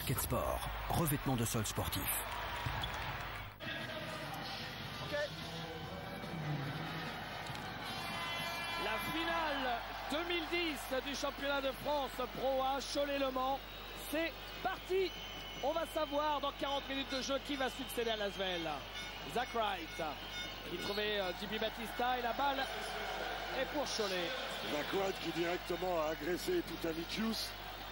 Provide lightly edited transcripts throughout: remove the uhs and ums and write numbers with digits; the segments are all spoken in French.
Parquet Sport, revêtement de sol sportif. La finale 2010 du championnat de France Pro A Cholet-Le Mans, c'est parti. On va savoir dans 40 minutes de jeu qui va succéder à Lasvel. Zach Wright qui trouvait JP Battista et la balle est pour Cholet. Zach Wright qui directement a agressé Tutavicius.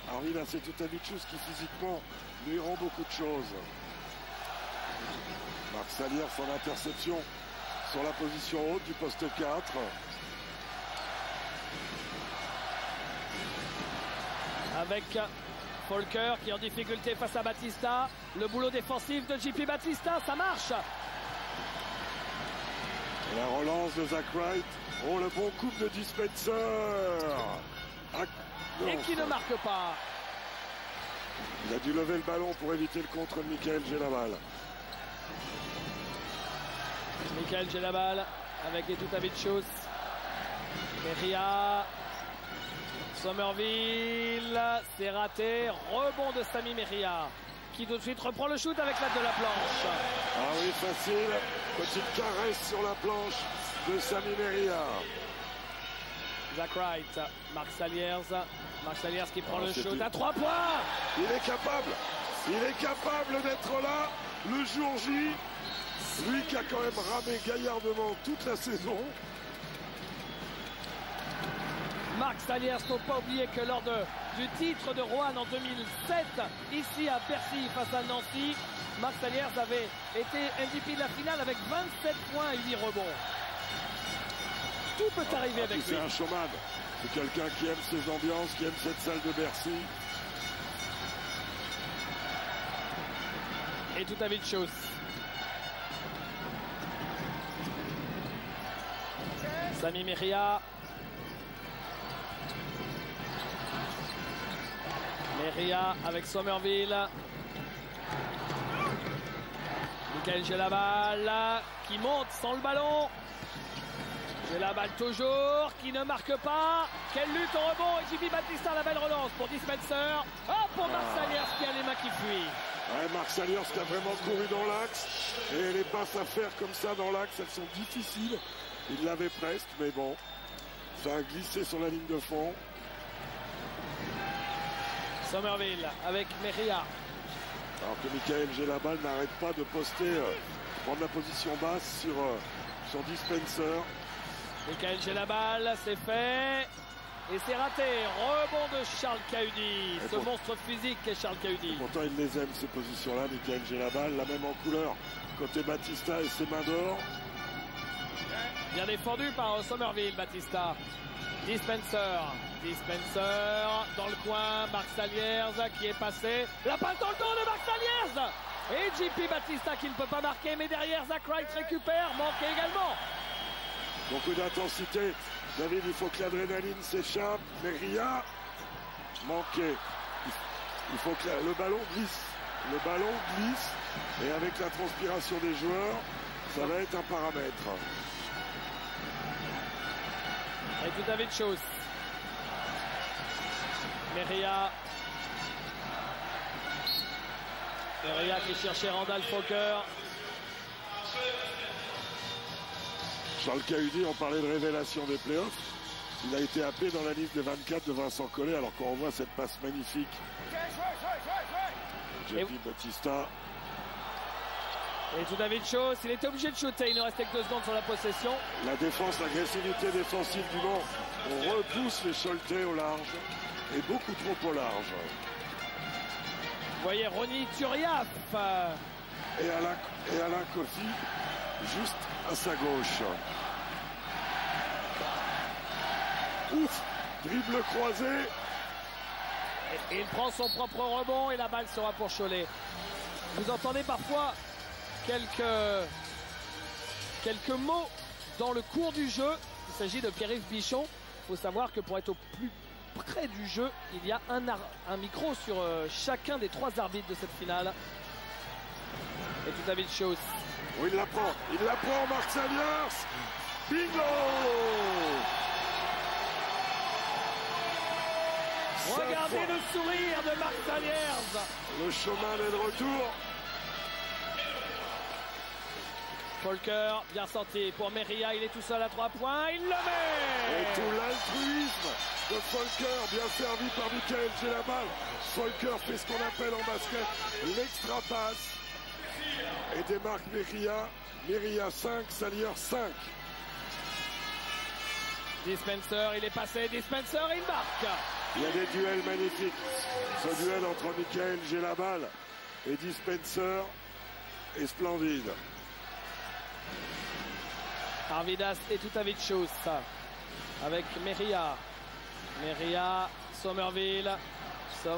Alors oui, là c'est Tutavicius qui physiquement lui rend beaucoup de choses. Marc Saliers son interception sur la position haute du poste 4. Avec Folker qui est en difficulté face à Battista. Le boulot défensif de JP Battista, ça marche. Et la relance de Zach Wright. Oh, le bon coup de Dispenser. Et qui ne marque pas. Il a dû lever le ballon pour éviter le contre de Michael Gelabal. Michael Gelabal avec les Tutavicius. Meria. Somerville, c'est raté. Rebond de Sami Meria qui tout de suite reprend le shoot avec l'aide de la planche. Ah oui, facile. Petite caresse sur la planche de Sami Meria. Zach Wright, Marc Saliers. Marc Saliers qui prend le shoot à 3 points. Il est capable d'être là le jour J. Lui qui a quand même ramé gaillardement toute la saison. Marc Saliers, faut pas oublier que lors du titre de Roanne en 2007, ici à Bercy face à Nancy, Marc Saliers avait été MVP de la finale avec 27 points et 8 rebonds. Tout peut arriver avec lui. C'est un showman. C'est quelqu'un qui aime ses ambiances, qui aime cette salle de Bercy. Et Tutavicius. Sami Meria. Meria avec Somerville. Michael Gelabal qui monte sans le ballon. Gelabal toujours qui ne marque pas. Quelle lutte au rebond. Et JP Battista, la belle relance pour Dispenser. Oh, pour Marc Saliers qui a les mains qui fuient. Ouais, Marc Saliers qui a vraiment couru dans l'axe. Et les passes à faire comme ça dans l'axe, elles sont difficiles. Il l'avait presque, mais bon. Ça a glissé sur la ligne de fond. Somerville avec Meria. Alors que Michael Gelabal n'arrête pas de poster, prendre la position basse sur Dispenser. Michael Gelabal, c'est fait. Et c'est raté. Rebond de Charles Cahudi. Ce monstre physique est Charles Cahudi. Pourtant, il les aime, ces positions-là, Michael Gelabal. La même en couleur côté Battista et ses mains d'or. Bien défendu par Somerville, Battista. Dispenser dans le coin, Marc Saliers qui est passé. La passe dans le dos de Marc Saliers. Et JP Battista qui ne peut pas marquer, mais derrière Zach Wright récupère, manqué également. Beaucoup d'intensité. David, il faut que l'adrénaline s'échappe. Meria, manqué. Il faut que le ballon glisse. Le ballon glisse. Et avec la transpiration des joueurs, ça va être un paramètre. Et Tutavicius. Meria qui cherchait Randall Folker. Charles Cahudi, on parlait de révélation des playoffs. Il a été appelé dans la liste des 24 de Vincent Collet, alors qu'on revoit cette passe magnifique. JP Battista. Et Tutavicius, il était obligé de shooter, il ne restait que 2 secondes sur la possession. La défense, l'agressivité défensive du Mans. On repousse les Choletais au large. Et beaucoup trop au large. Vous voyez Ronny Turiaf. Et Alain Kofi, juste à sa gauche. Ouf, dribble croisé. Et il prend son propre rebond et la balle sera pour Cholet. Vous entendez parfois quelques mots dans le cours du jeu. Il s'agit de Pierre-Yves Bichon. Il faut savoir que pour être au plus près du jeu, il y a un micro sur chacun des 3 arbitres de cette finale. Et Tutavicius. Oui, il la prend, Marc Saliers. Bingo! Regardez c'est le sourire de Marc Saliers. Le chemin est de retour. Folker, bien sorti pour Meria, il est tout seul à 3 points, il le met. Et tout l'altruisme de Folker, bien servi par Michael Gelabal. Folker fait ce qu'on appelle en basket l'extra passe et démarque Meria. Meria 5, Saliers 5. Dispenser, il est passé, Dispenser, il marque. Il y a des duels magnifiques. Ce duel entre Michael Gelabal et Dispenser est splendide. Arvidas et Tutavicius avec Meria. Meria, Somerville.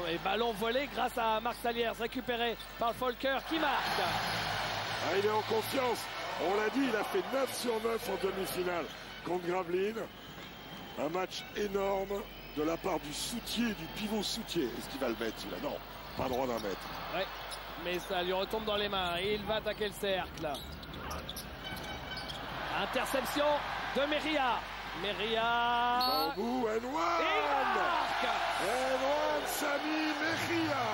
Et ballon volé grâce à Marc Saliers, récupéré par Folker qui marque. Ah, il est en confiance. On l'a dit, il a fait 9 sur 9 en demi-finale contre Gravelines. Un match énorme de la part du soutier, du pivot soutier. Est-ce qu'il va le mettre celui-là? Non, pas droit d'un mètre. Ouais, mais ça lui retombe dans les mains et il va attaquer le cercle. Interception de Meria. Meria. Il va au bout, Et il marque. Enwan Sami Meria.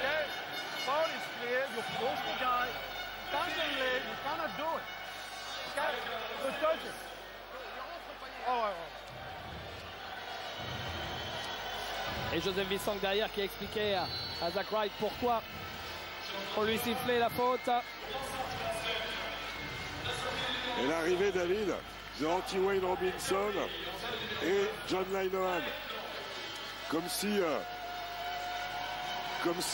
Okay, foul is clear. You're supposed to die. You can't get late. You cannot do it. Okay, just touch it. Oh, ouais. Et Joseph Vissang derrière qui expliquait à Zach Wright pourquoi on lui sifflait la faute. Et l'arrivée, David, de Anti-Wayne Robinson et John Linehan. Comme si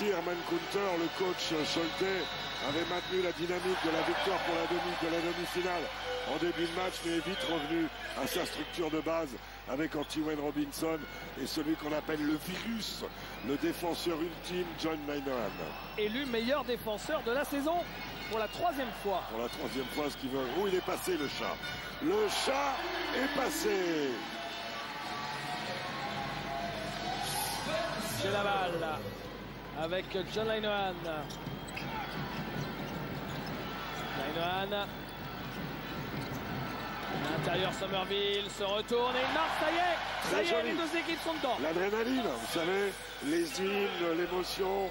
Herman Kunter, le coach Scholte, avait maintenu la dynamique de la victoire pour la demi-finale en début de match, mais est vite revenu à sa structure de base avec Anti-Wayne Robinson et celui qu'on appelle le virus, le défenseur ultime, John Linehan. Élu meilleur défenseur de la saison pour la 3e fois. Pour la 3e fois, ce qu'il veut. Où il est passé, le chat? Le chat est passé. J'ai la balle avec John Linehan. Linehan. L'intérieur Somerville se retourne et il marque, ça y est, les deux équipes sont dedans. L'adrénaline, vous savez, les hymnes, l'émotion,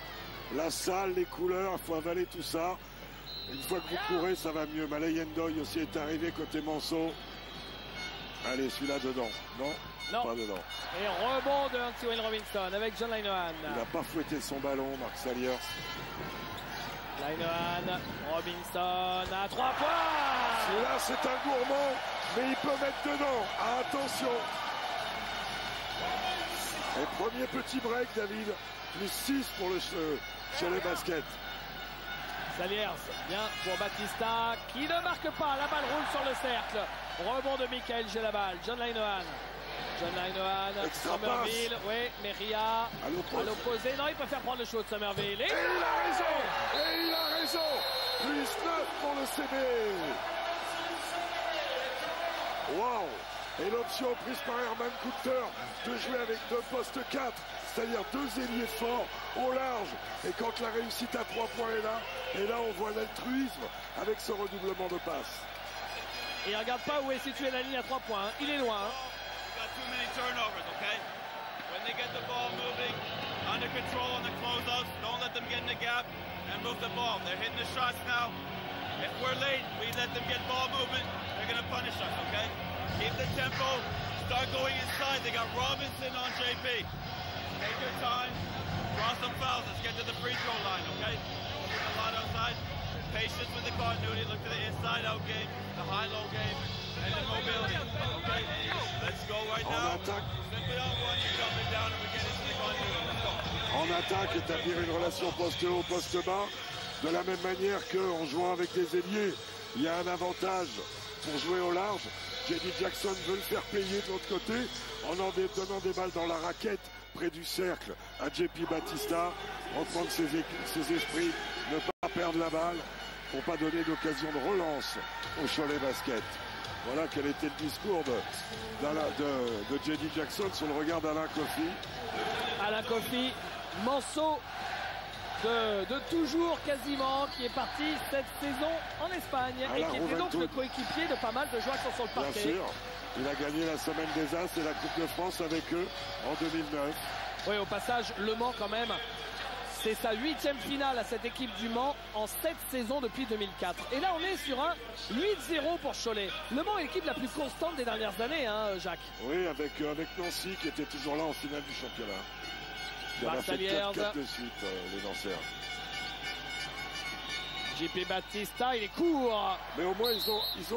la salle, les couleurs, il faut avaler tout ça. Une fois que vous courez, ça va mieux. Malay Ndoye aussi est arrivé côté Manceau. Allez, celui-là dedans. Non, non, pas dedans. Et rebond de Anti-Wayne Robinson avec John Linehan. Il n'a pas fouetté son ballon, Marc Saliers. Linehan, Robinson à 3 points. Celui-là, c'est un gourmand, mais il peut mettre dedans. Attention. Et premier petit break, David. Plus 6 pour le Cholet Basket. Saliers, bien pour Batista, qui ne marque pas. La balle roule sur le cercle. Rebond de Michael Gelabal. John Linehan. John Linehan, Somerville, oui, Meria à l'opposé. Non, il préfère prendre le show de Somerville. Et il a raison. Et il a raison. Plus 9 pour le CB. Waouh. Et l'option prise par Herman Kunter de jouer avec 2 postes 4, c'est-à-dire 2 ailiers forts au large. Et quand la réussite à 3 points est là, et là on voit l'altruisme avec ce redoublement de passes. Et regarde pas où est située la ligne à 3 points. Il est loin. Too many turnovers, okay? When they get the ball moving, under control on the closeouts, don't let them get in the gap and move the ball. They're hitting the shots now. If we're late, we let them get ball movement, they're going to punish us, okay? Keep the tempo, start going inside. They got Robinson on JP. Take your time, draw some fouls, let's get to the free throw line, okay? Look a lot outside. Patience with the continuity, look to the inside-out game, the high-low game, and the mobility, okay? Let's go right now. Simply on one, you're jumping down and we get into the continuity. Let's go. En attaque, établir une relation poste haut, poste bas, de la même manière qu'en jouant avec des ailiers, il y a un avantage pour jouer au large. J.D. Jackson veut le faire payer de l'autre côté en donnant des balles dans la raquette près du cercle à JP Batista, reprendre ses esprits, ne pas perdre la balle pour pas donner d'occasion de relance au Cholet Basket. Voilà quel était le discours de J.D. Jackson sur le regard d'Alain Kofi. Alain Kofi, Manceau de toujours quasiment, qui est parti cette saison en Espagne et qui était donc le coéquipier de pas mal de joueurs qui sont sur le parquet. Bien sûr, il a gagné la Semaine des As et la Coupe de France avec eux en 2009. Oui, au passage, Le Mans quand même, c'est sa 8e finale à cette équipe du Mans en 7 saisons depuis 2004. Et là, on est sur un 8-0 pour Cholet. Le Mans est l'équipe la plus constante des dernières années, hein, Jacques. Oui, avec Nancy qui était toujours là en finale du championnat. Il en a fait 4 de suite, les lanceurs. JP Battista, il est court. Mais au moins, ils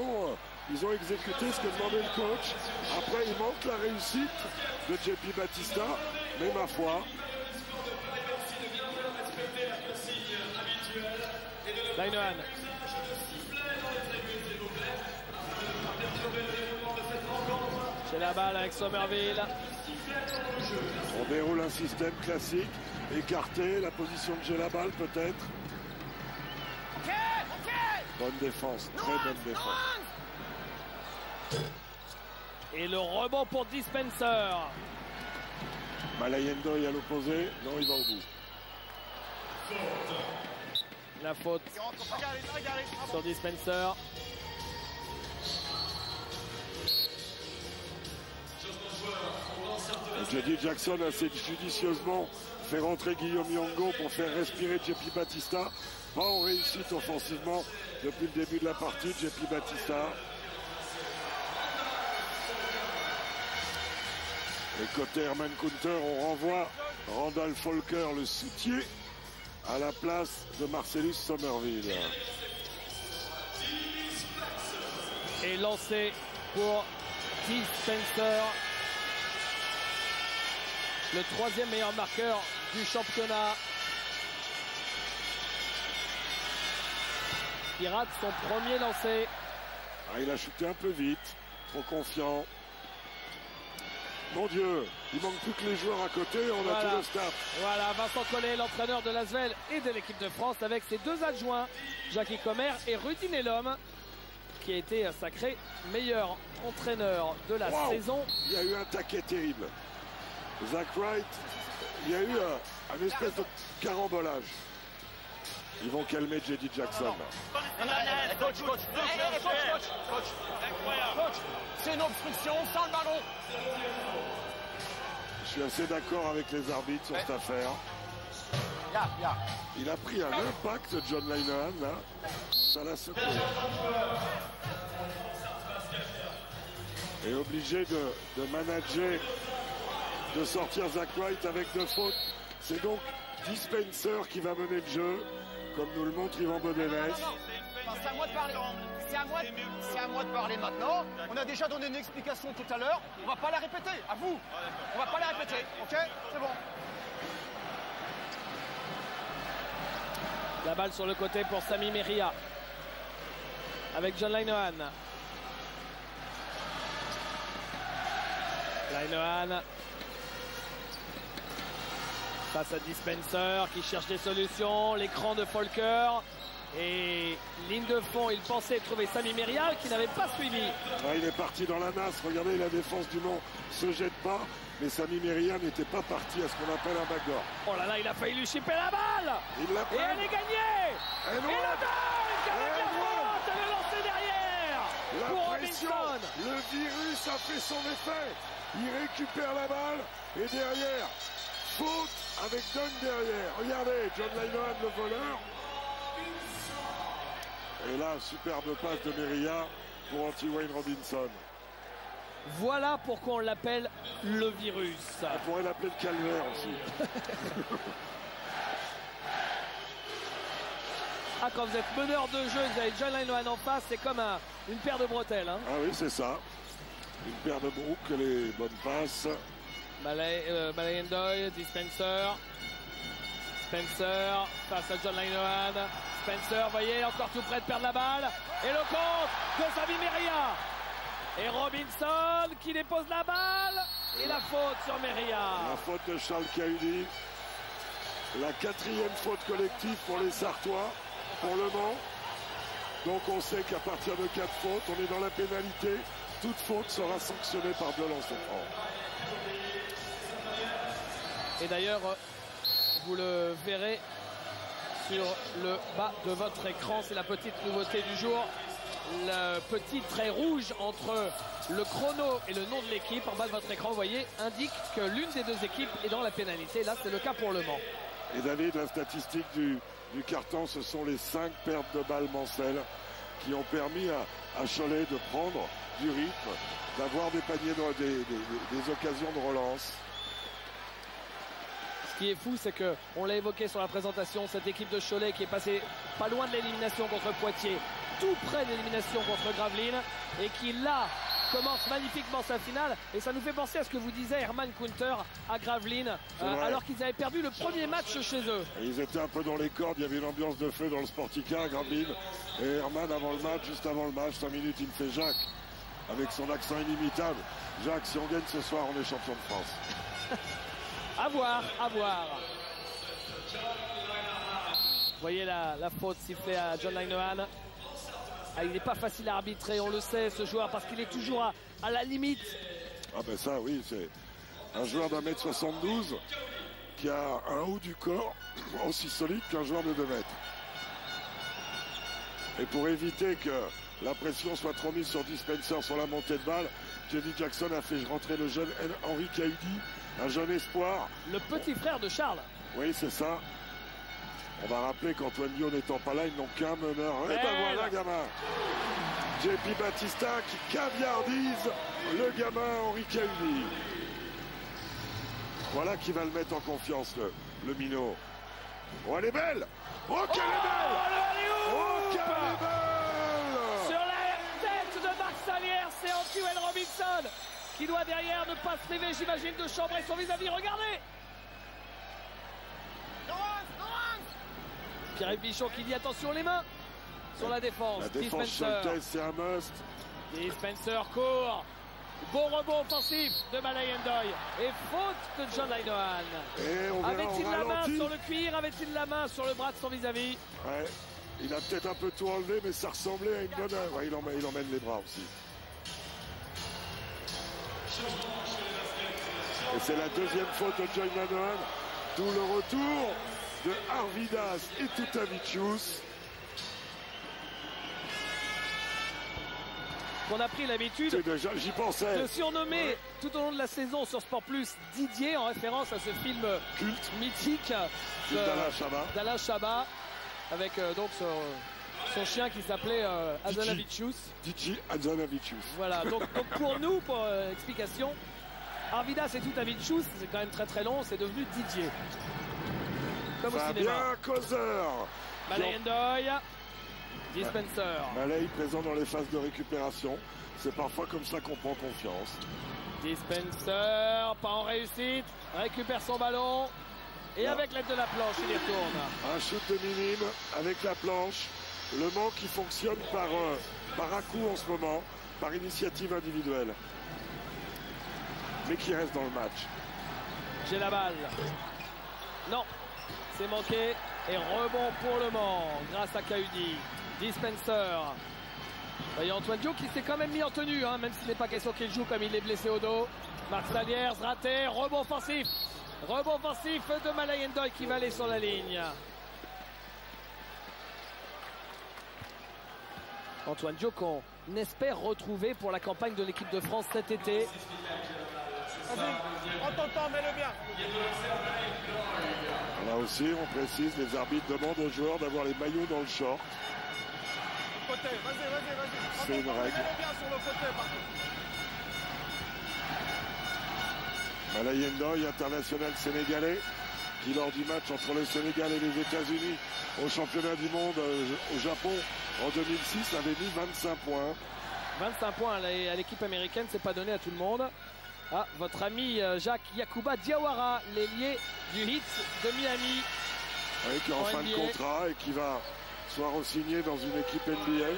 ont exécuté ce que demandait le coach. Après, il manque la réussite de JP Battista. Mais ma foi... Linehan. C'est la balle avec Somerville. On déroule un système classique, écarté, la position de j'ai la balle peut-être. Bonne défense, très bonne défense. Et le rebond pour Dispenser. Malayendo est à l'opposé, non, il va au bout. La faute sur Dispenser. Jody Jackson a assez judicieusement fait rentrer Guillaume Yongo pour faire respirer JP Battista. Pas en réussite offensivement depuis le début de la partie, JP Battista. Et côté Herman Kunter, on renvoie Randall Folker, le soutien, à la place de Marcellus Somerville. Et lancé pour Dispenser, le 3e meilleur marqueur du championnat. Il rate son premier lancé. Ah, il a chuté un peu vite, trop confiant. Mon Dieu, il manque plus que les joueurs à côté, on a tout le staff. Voilà, Vincent Collet, l'entraîneur de l'Asvel et de l'équipe de France, avec ses 2 adjoints, Jackie Comer et Rudy Nellum, qui a été sacré meilleur entraîneur de la saison. Il y a eu un taquet terrible. Zach Wright, il y a eu un espèce de carambolage. Ils vont calmer J.D. Jackson. Coach, c'est une obstruction sans le ballon. Je suis assez d'accord avec les arbitres sur cette affaire. Il a pris un impact, John Linehan, là. Ça l'a secoué. Et obligé de manager, de sortir Zach Wright avec 2 fautes. C'est donc Dispenser qui va mener le jeu, comme nous le montre Yvan Bodenès. C'est à moi de parler. C'est à moi de parler maintenant. On a déjà donné une explication tout à l'heure. On va pas la répéter. À vous. On va pas la répéter. Ok? C'est bon. La balle sur le côté pour Sami Meria. Avec John Linehan. Linehan. Face à Dispenser qui cherche des solutions. L'écran de Folker. Et ligne de fond, il pensait trouver Sami Meria qui n'avait pas suivi. Ah, il est parti dans la nasse. Regardez, la défense du Mans se jette pas. Mais Sami Meria n'était pas parti à ce qu'on appelle un backdoor. Oh là là, il a failli lui chipper la balle. Il l'a pris. Et elle est gagnée. Et le dunk avec la faute et le lancer derrière. La pour pression, Robinson. le virus a fait son effet. Il récupère la balle et derrière, faute avec dunk derrière. Regardez, John Linehan, le voleur. Et là, superbe passe de Meria pour Anti-Wayne Robinson. Voilà pourquoi on l'appelle le virus. On pourrait l'appeler le calvaire aussi. Ah, quand vous êtes meneur de jeu, vous avez John Linehan en face, c'est comme une paire de bretelles. Hein. Ah oui, c'est ça. Une paire de boucles, les bonnes passes. Malayendo, Dispenser. Spencer face à John Linehan. Spencer, voyez, encore tout près de perdre la balle. Et le compte de Sami Meria. Et Robinson qui dépose la balle. Et la faute sur Meria. La faute de Charles Cahudi. La 4e faute collective pour les Sartois, pour Le Mans. Donc on sait qu'à partir de 4 fautes, on est dans la pénalité. Toute faute sera sanctionnée par 2 lancers francs. Et d'ailleurs, vous le verrez sur le bas de votre écran. C'est la petite nouveauté du jour. Le petit trait rouge entre le chrono et le nom de l'équipe en bas de votre écran, vous voyez, indique que l'une des deux équipes est dans la pénalité. Là, c'est le cas pour Le Mans. Et David, la statistique du carton, ce sont les 5 pertes de balles Mancel qui ont permis à Cholet de prendre du rythme, d'avoir des paniers, des occasions de relance. Ce qui est fou, c'est que, on l'a évoqué sur la présentation, cette équipe de Cholet qui est passée pas loin de l'élimination contre Poitiers, tout près de l'élimination contre Gravelines, et qui là commence magnifiquement sa finale. Et ça nous fait penser à ce que vous disait Herman Kunter à Gravelines, alors qu'ils avaient perdu le premier match chez eux. Et ils étaient un peu dans les cordes, il y avait une ambiance de feu dans le Sportica à Gravelines. Et Herman, avant le match, juste avant le match, 5 minutes, il fait Jacques, avec son accent inimitable. Jacques, si on gagne ce soir, on est champion de France. À voir, à voir. Vous voyez la faute sifflée à John Linehan. Ah, il n'est pas facile à arbitrer, on le sait, ce joueur, parce qu'il est toujours à la limite. Ah ben ça, oui, c'est un joueur d'1m72 qui a un haut du corps aussi solide qu'un joueur de 2 mètres. Et pour éviter que la pression soit trop mise sur Dispenser sur la montée de balle, Kenny Jackson a fait rentrer le jeune Henri Caudi, un jeune espoir. Le petit frère de Charles. Oui, c'est ça. On va rappeler qu'Antoine Bio n'étant pas là, ils n'ont qu'un meneur. Et ben voilà, gamin. JP Batista qui caviardise le gamin Henri Caudi. Voilà qui va le mettre en confiance, le minot. Oh, elle est belle. Oh, qu'elle est belle. Oh, qu'elle est belle. Sur la tête de Marc Salière, c'est Antoine Robinson qui doit derrière ne pas se priver, j'imagine, de chambrer son vis-à-vis. Regardez. Pierre-Yves Bichon qui dit attention les mains sur la défense. La défense Sholtes, c'est un must. Dispenser court. Bon rebond offensif de Malayen Ndoye. Et faute de John Linehan. Avait-il la main sur le cuir? Avait-il la main sur le bras de son vis-à-vis? Ouais, il a peut-être un peu tout enlevé, mais ça ressemblait à une bonne... Ouais, il emmène les bras aussi. Et c'est la deuxième faute de John Linehan. D'où le retour de Arvidas et Tutavicius. On a pris l'habitude j'y pensais de surnommer tout au long de la saison sur Sport Plus Didier, en référence à ce film culte mythique d'Alain Chabat, avec donc son chien qui s'appelait Hazanavicius. Didier Hazanavicius. Voilà, donc pour nous, pour explication, Arvidas et Tutavicius, c'est quand même très très long, c'est devenu Didier. Comme au cinéma. Fabien Causeur. Malayen Ndoye. Dispenser. Malay présent dans les phases de récupération. C'est parfois comme ça qu'on prend confiance. Dispenser, pas en réussite. Récupère son ballon. Et avec l'aide de la planche, il y retourne. Un shoot de minime avec la planche. Le Mans qui fonctionne par à-coup en ce moment, par initiative individuelle. Mais qui reste dans le match. J'ai la balle. Non. C'est manqué et rebond pour Le Mans grâce à Caudi. Dispenser. Voyez Antoine Dio qui s'est quand même mis en tenue, hein, même s'il n'est pas question qu'il joue comme il est blessé au dos. Marc Saliers raté, rebond offensif. Rebond offensif de Malayen Ndoye qui va aller sur la ligne. Antoine Dio qu'on espère retrouver pour la campagne de l'équipe de France cet été. On t'entend, mets-le bien. Là aussi, on précise, les arbitres demandent aux joueurs d'avoir les maillots dans le short. Côté, vas-y. C'est une règle. Mets-le bien sur le côté, par contre. Malayen Ndoye, international sénégalais, qui lors du match entre le Sénégal et les États-Unis au championnat du monde au Japon en 2006 avait mis 25 points. 25 points à l'équipe américaine, c'est pas donné à tout le monde. Ah, votre ami Jacques Yacouba Diawara, l'ailier du Heat de Miami. Oui, qui est en fin de contrat et qui va soit re-signer dans une équipe NBA,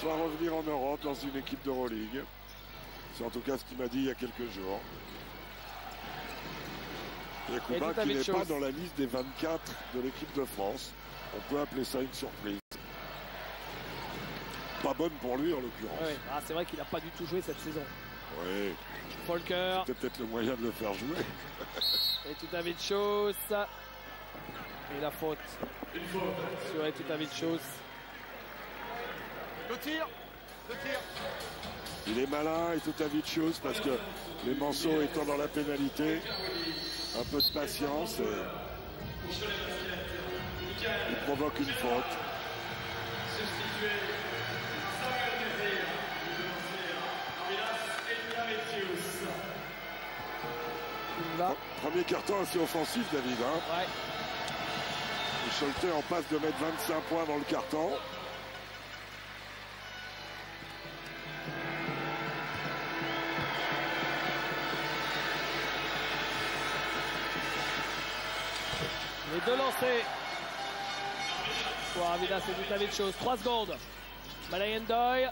soit revenir en Europe dans une équipe d'Euroleague. C'est en tout cas ce qu'il m'a dit il y a quelques jours. Yacouba qui n'est pas dans la liste des 24 de l'équipe de France. On peut appeler ça une surprise. Pas bonne pour lui en l'occurrence. Oui. Ah, c'est vrai qu'il n'a pas du tout joué cette saison. Oui. Folker. C'était peut-être le moyen de le faire jouer. Et Tutavicius. Et la faute sur Etutavicius. Le tir. Il est malin, Etutavicius, parce que les Manceaux étant dans la pénalité, un peu de patience et il provoque une faute. Là. Premier carton assez offensif, David. Hein. Ouais. Et Schulte en passe de mettre 25 points dans le carton. Les deux lancés pour Arvidas Etutavicius. 3 secondes. Malayendoy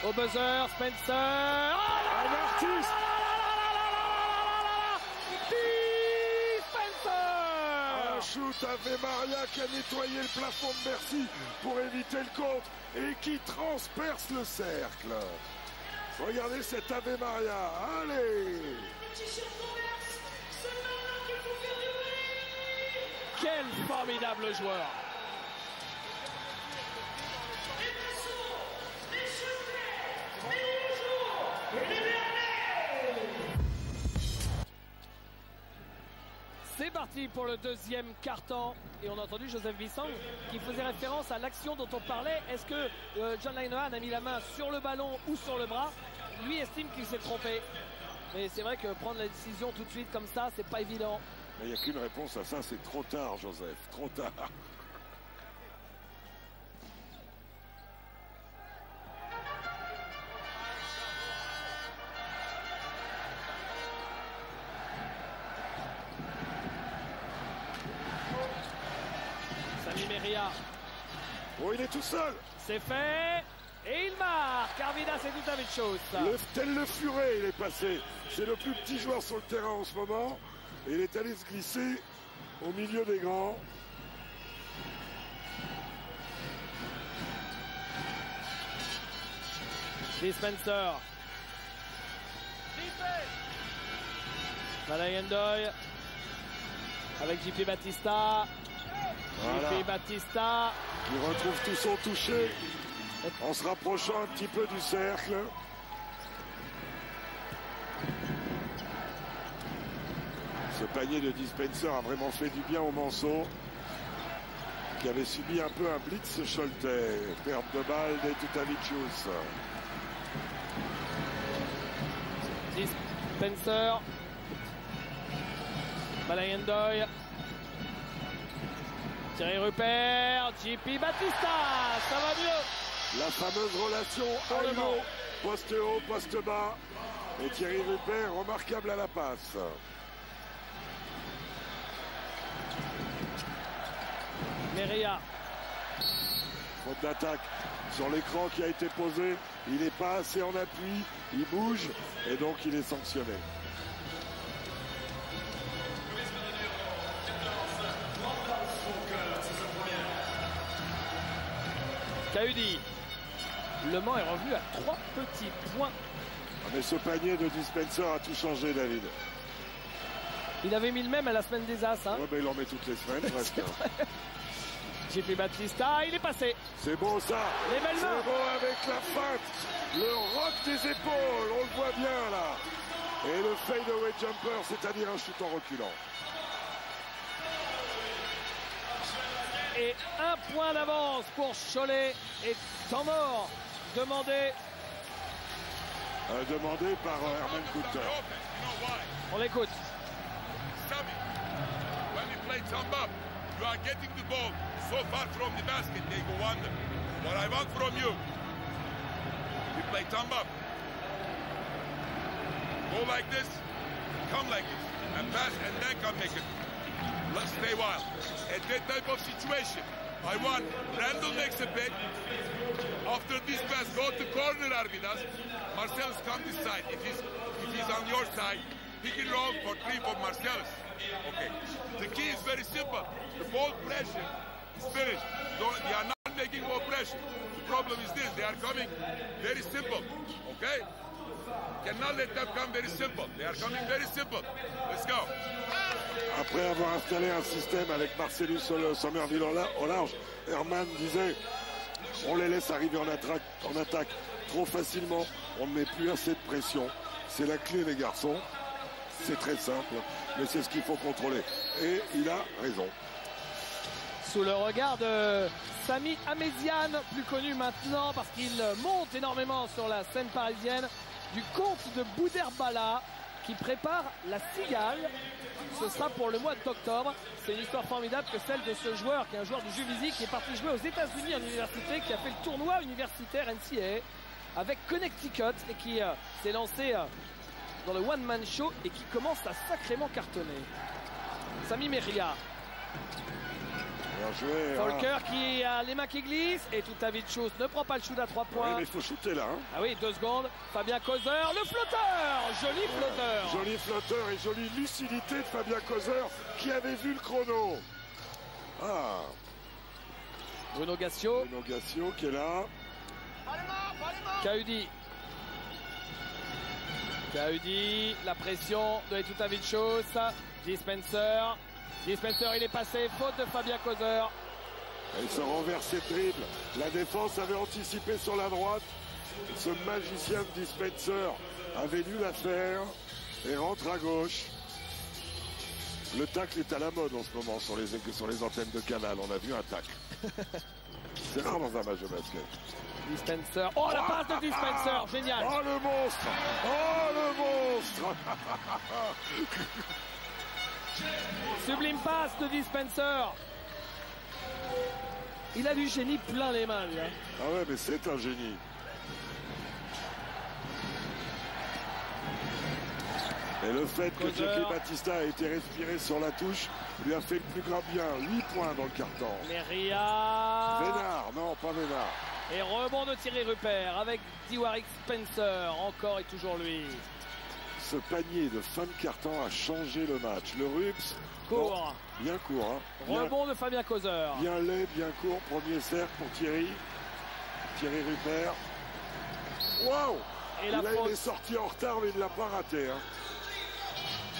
au buzzer. Spencer. Un artiste. Un shoot Ave Maria qui a nettoyé le plafond de Bercy pour éviter le contre et qui transperce le cercle. Regardez cet Ave Maria. Allez. Quel formidable joueur! C'est parti pour le deuxième quart-temps. Et on a entendu Joseph Vissang qui faisait référence à l'action dont on parlait. Est-ce que John Linehan a mis la main sur le ballon ou sur le bras? Lui estime qu'il s'est trompé. Mais c'est vrai que prendre la décision tout de suite comme ça, c'est pas évident. Il n'y a qu'une réponse à ça, c'est trop tard, Joseph, trop tard. Sami Meria. Oh, il est tout seul. C'est fait. Et il marque. Arvidas Etutavicius. Tel le furet, il est passé. C'est le plus petit joueur sur le terrain en ce moment. Et il est allé se glisser au milieu des grands. Spencer. Malayendoy avec JP Batista. Voilà. JP Batista. Il retrouve tout son toucher en se rapprochant un petit peu du cercle. Ce panier de Dispenser a vraiment fait du bien au Manceau, qui avait subi un peu un blitz Schulte. Perte de balle d'Etutavicius. Spencer. Malayendoy. Thierry Rupert. JP Batista. Ça va mieux. La fameuse relation le Aino, vent. poste haut, poste bas. Et Thierry Rupert, remarquable à la passe. Meria. Faute d'attaque sur l'écran qui a été posé. Il n'est pas assez en appui. Il bouge et donc il est sanctionné. Kaudi. Le Mans est revenu à 3 petits points. Mais ce panier de Dispenser a tout changé, David. Il avait mis le même à la semaine des As. Hein. Ouais, mais il en met toutes les semaines, presque. JP Batista, il est passé. C'est beau ça. Les belles mains. C'est beau avec la feinte. Le rock des épaules, on le voit bien là. Et le fadeaway jumper, c'est-à-dire un shoot en reculant. Et 1 point d'avance pour Cholet et temps mort demandé. Demandé par Herman Coulter. On l'écoute. Sammy, when we play thumb up, you are getting the ball so far from the basket, they go under. What I want from you, we play thumb up. Go like this, come like this, and pass, and then come make it. Let's stay wild. At that type of situation, I want Randall makes a pick. After this pass, go to corner, Arvidas. Marcellus come this side. If he's on your side, pick and roll for 3 for Marcellus. Okay. The key is very simple. The ball pressure is finished. They are not making more pressure. The problem is this. They are coming very simple. Okay? Cannot let them come very simple. They are coming very simple. Let's go. Après avoir installé un système avec Marcellus Sommerville au large, Herman disait on les laisse arriver en attaque trop facilement, on ne met plus assez de pression. C'est la clé les garçons, c'est très simple, mais c'est ce qu'il faut contrôler. Et il a raison. Sous le regard de Sami Amézian, plus connu maintenant parce qu'il monte énormément sur la scène parisienne, du comte de Boudherbala qui prépare la Cigale. Ce sera pour le mois d'octobre. C'est une histoire formidable que celle de ce joueur qui est un joueur de Juvisy qui est parti jouer aux États-Unis en université, qui a fait le tournoi universitaire NCAA avec Connecticut et qui s'est lancé dans le one-man show et qui commence à sacrément cartonner. Sami Meria. Bien joué. Volker qui a les mains qui glissent et Tutavicius ne prend pas le shoot à 3 points. Ouais, mais il faut shooter là. Hein. Ah oui, 2 secondes. Fabien Causeur, le flotteur. Joli flotteur. Joli flotteur et jolie lucidité de Fabien Causeur qui avait vu le chrono. Ah. Bruno Gassio. Bruno Gassio qui est là. Kahudi. Kahudi, la pression de Tutavicius. Dispenser. Dispenser, il est passé, faute de Fabien Causeur. Il se renversait de dribble. La défense avait anticipé sur la droite. Ce magicien de Dispenser avait lu l'affaire et rentre à gauche. Le tacle est à la mode en ce moment sur les antennes de Canal. On a vu un tacle. C'est rare dans un match de basket. Dispenser. Oh, la passe de Dispenser, génial. Oh, le monstre. Oh, le monstre. Sublime passe de Dispenser. Il a du génie plein les mains, lui. Hein. Ah ouais, mais c'est un génie. Et le fait que Jeffrey Batista a été respiré sur la touche lui a fait le plus grand bien. 8 points dans le carton. Meria. Vénard, non, pas Vénard. Et rebond de Thierry Rupert avec Diwarik Spencer. Encore et toujours lui. Ce panier de fin de carton a changé le match. Le Rups, court. Bon, bien court. Hein. Bien, rebond de Fabien Causeur. Bien laid, bien court. Premier cercle pour Thierry. Thierry Rupert. Waouh! Et là, il est sorti en retard, mais il ne l'a pas raté. Hein.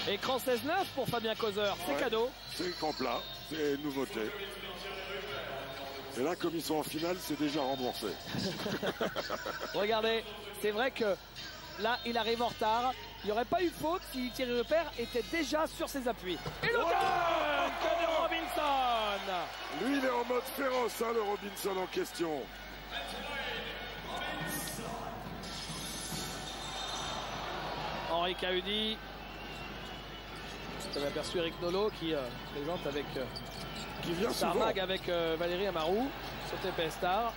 Écran 16-9 pour Fabien Causeur. C'est cadeau. C'est écran plat. C'est une nouveauté. Et là, comme ils sont en finale, c'est déjà remboursé. Regardez, c'est vrai que là, il arrive en retard. Il n'y aurait pas eu faute si Thierry Rupert était déjà sur ses appuis. Et le dunk de Robinson. Lui, il est en mode féroce, hein, le Robinson en question. Henri Kahudi. Vous avez aperçu Eric Nolot qui présente avec qui vient Sarmag avec Valérie Amarou sur TPS Star.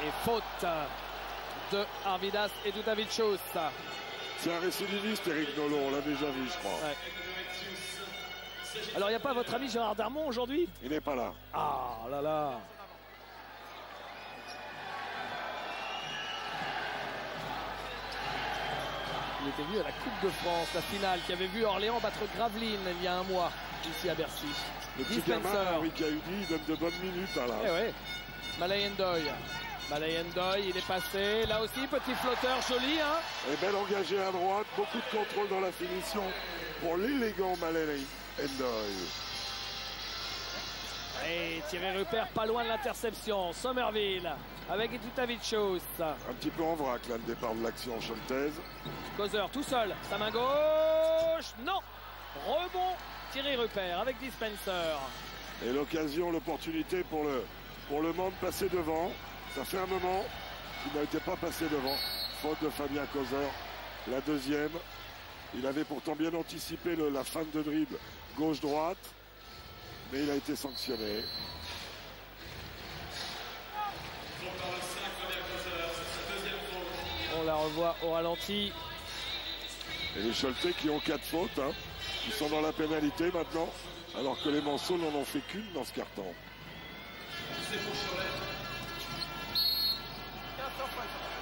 Et faute de Arvidas et Tutavicius. C'est un récidiviste, Eric Nolot, on l'a déjà vu, je crois. Ouais. Alors, il n'y a pas votre ami Gérard Darmon aujourd'hui? Il n'est pas là. Ah là là. Il était venu à la Coupe de France, la finale, qui avait vu Orléans battre Gravelines il y a un mois, ici à Bercy. Le petit gamin, Henri Kahudi, il donne de bonnes minutes là. Eh ouais. Malay Ndoye. Malay Ndoye, il est passé. Là aussi, petit flotteur joli. Hein. Et belle engagée à droite. Beaucoup de contrôle dans la finition pour l'élégant Malay Ndoye. Et Thierry Rupert pas loin de l'interception. Sommerville avec Tutavicius. Un petit peu en vrac là, le départ de l'action chantaise. Causeur tout seul. Sa main gauche. Non. Rebond Thierry Rupert avec Dispenser. Et l'occasion, l'opportunité pour le Mans de passer devant. Ça fait un moment qu'il n'était pas passé devant. Faute de Fabien Causeur. La deuxième. Il avait pourtant bien anticipé la fin de dribble gauche-droite. Mais il a été sanctionné. On la revoit au ralenti. Et les Choletais qui ont 4 fautes. Hein. Ils sont dans la pénalité maintenant. Alors que les Manceaux n'en ont fait qu'une dans ce carton.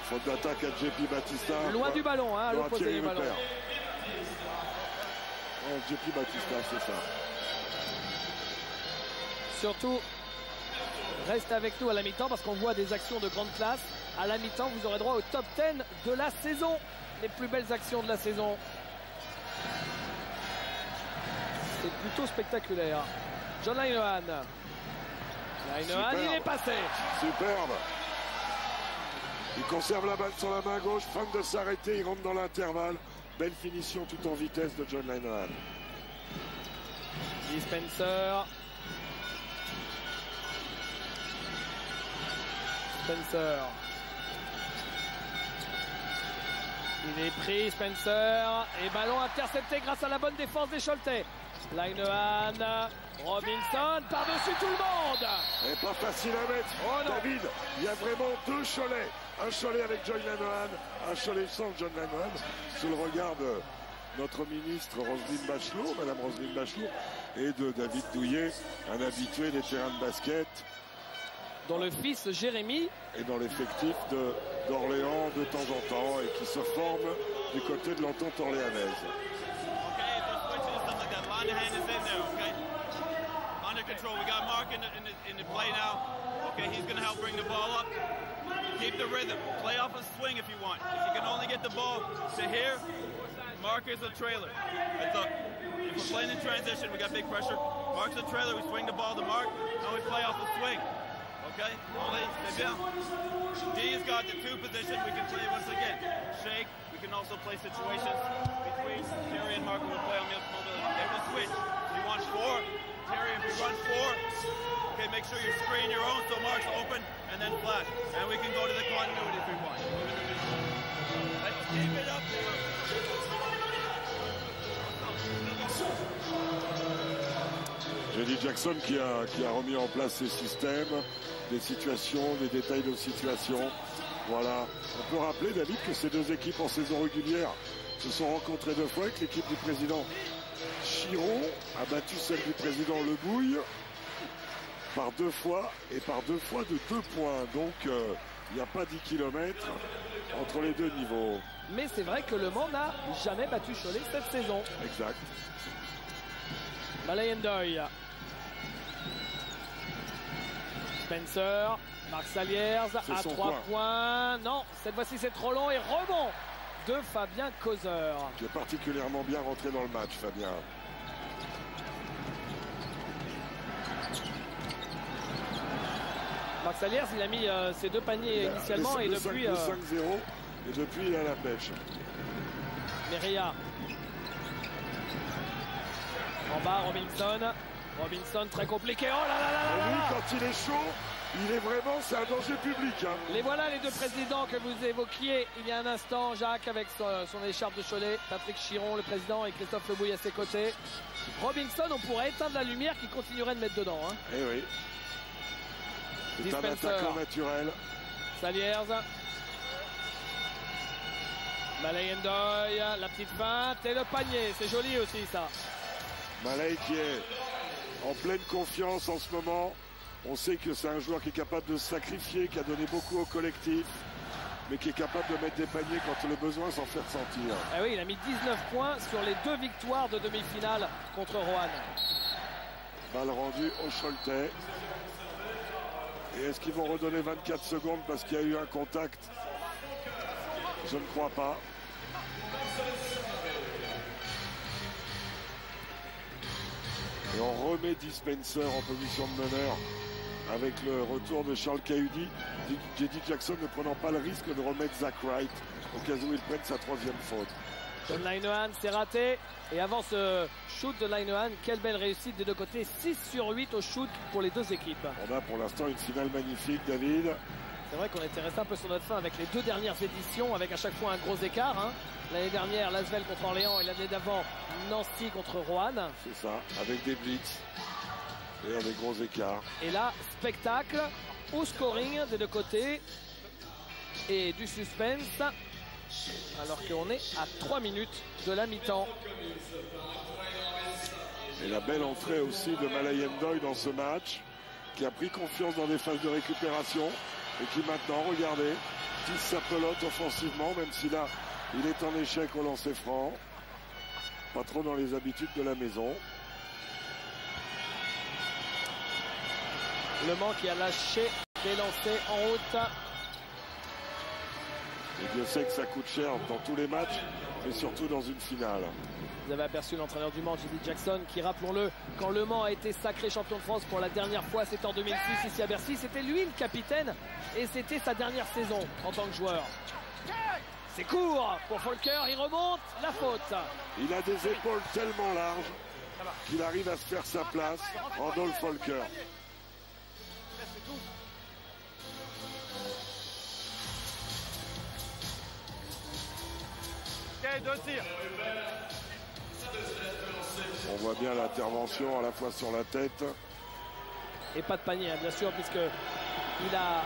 Faute d'attaque à JP Batista. Loin du ballon, hein, à l'opposé du ballon. Oh, JP Batista, c'est ça. Surtout Reste avec nous à la mi-temps parce qu'on voit des actions de grande classe. À la mi-temps, vous aurez droit au top 10 de la saison. Les plus belles actions de la saison. C'est plutôt spectaculaire. John Linehan. Linehan, il est passé. Superbe. Il conserve la balle sur la main gauche. Fin de s'arrêter. Il rentre dans l'intervalle. Belle finition tout en vitesse de John Linehan. Lee Spencer. Spencer. Il est pris, Spencer. Et ballon intercepté grâce à la bonne défense des Choletais. Linehan. Robinson par-dessus tout le monde. Et pas facile à mettre. Oh non. David, il y a vraiment deux Cholets. Un Cholet avec John Linehan, un Cholet sans John Linehan. Sous le regard de notre ministre Roselyne Bachelot, Madame Roselyne Bachelot, et de David Douillet, un habitué des terrains de basket. Dont le fils Jérémy. Et dans l'effectif d'Orléans de temps en temps et qui se forme du côté de l'entente orléanaise. Linehan is in there, okay? Under control. We got Mark in the play now. Okay, he's going to help bring the ball up. Keep the rhythm. Play off a swing if you want. If you can only get the ball to here, Mark is a trailer. Heads up. If we're playing in transition, we got big pressure. Mark's a trailer. We swing the ball to Mark. Now we play off a swing. Okay? Only, c'est bien. D has got the two position. We can play once again. Shake. We can also play situations between Terry and Mark. We'll play on the mobility. They will switch. You want four. Terry, if you run four, okay, make sure you screen your own so Mark's open and then flash. And we can go to the continuity if we want. Let's keep it up there. J.D. Jackson qui a remis en place ses systèmes, des situations, des détails de situation. Voilà. On peut rappeler, David, que ces deux équipes en saison régulière se sont rencontrées deux fois, que l'équipe du président Chiron a battu celle du président Le Bouille par deux fois et par deux fois de 2 points. Donc il n'y a pas 10 km entre les deux niveaux. Mais c'est vrai que Le Mans n'a jamais battu Cholet cette saison. Exact. Malayen Doyle. Spencer. Marc Saliers à 3 points. Non, cette fois-ci c'est trop long et rebond de Fabien Causeur. Qui est particulièrement bien rentré dans le match, Fabien. Marc Saliers, il a mis ses 2 paniers initialement et depuis... 5-0 et depuis il est à la pêche. Meria. En bas, Robinson. Robinson très compliqué. Oh là là là là, lui, là. quand il est chaud, il est vraiment, c'est un danger public. Hein. Les voilà les deux présidents que vous évoquiez il y a un instant. Jacques avec son écharpe de Cholet. Patrick Chiron, le président, et Christophe Lebouille à ses côtés. Robinson, on pourrait éteindre la lumière qui continuerait de mettre dedans. Hein. Eh oui. C'est un attaquant naturel. Saliers. Malayen Doyle, la petite feinte et le panier. C'est joli aussi ça. Malay qui est en pleine confiance en ce moment. On sait que c'est un joueur qui est capable de se sacrifier, qui a donné beaucoup au collectif, mais qui est capable de mettre des paniers quand le besoin s'en fait ressentir. Ah oui, il a mis 19 points sur les 2 victoires de demi-finale contre Roanne. Balle rendue au Choletais. Et est-ce qu'ils vont redonner 24 secondes parce qu'il y a eu un contact? Je ne crois pas. Et on remet Dispenser en position de meneur avec le retour de Charles Cahudi. J.D. Jackson ne prenant pas le risque de remettre Zach Wright au cas où il prenne sa 3e faute. John Linehan, c'est raté. Et avant ce shoot de Linehan, quelle belle réussite des deux côtés. 6 sur 8 au shoot pour les deux équipes. On a pour l'instant une finale magnifique, David. C'est vrai qu'on était resté un peu sur notre fin avec les 2 dernières éditions, avec à chaque fois un gros écart. Hein. L'année dernière, Lasvel contre Orléans, et l'année d'avant, Nancy contre Roanne. C'est ça, avec des blitz et des gros écarts. Et là, spectacle au scoring des deux côtés et du suspense, alors qu'on est à 3 minutes de la mi-temps. Et la belle entrée aussi de Malayen Doyle dans ce match, qui a pris confiance dans des phases de récupération et qui maintenant, regardez, tisse sa pelote offensivement, même si là, il est en échec au lancer franc. Pas trop dans les habitudes de la maison. Le Mans qui a lâché des lancers en route. Et Dieu sait que ça coûte cher dans tous les matchs, mais surtout dans une finale. Vous avez aperçu l'entraîneur du Mans, J.D. Jackson, qui, rappelons-le, quand Le Mans a été sacré champion de France pour la dernière fois, c'était en 2006 ici à Bercy. C'était lui le capitaine et c'était sa dernière saison en tant que joueur. C'est court pour Volker, il remonte, la faute. Il a des épaules tellement larges qu'il arrive à se faire sa place, Randolph Volker. Ok, 2 tirs. On voit bien l'intervention à la fois sur la tête. Et pas de panier, hein, bien sûr, puisque il a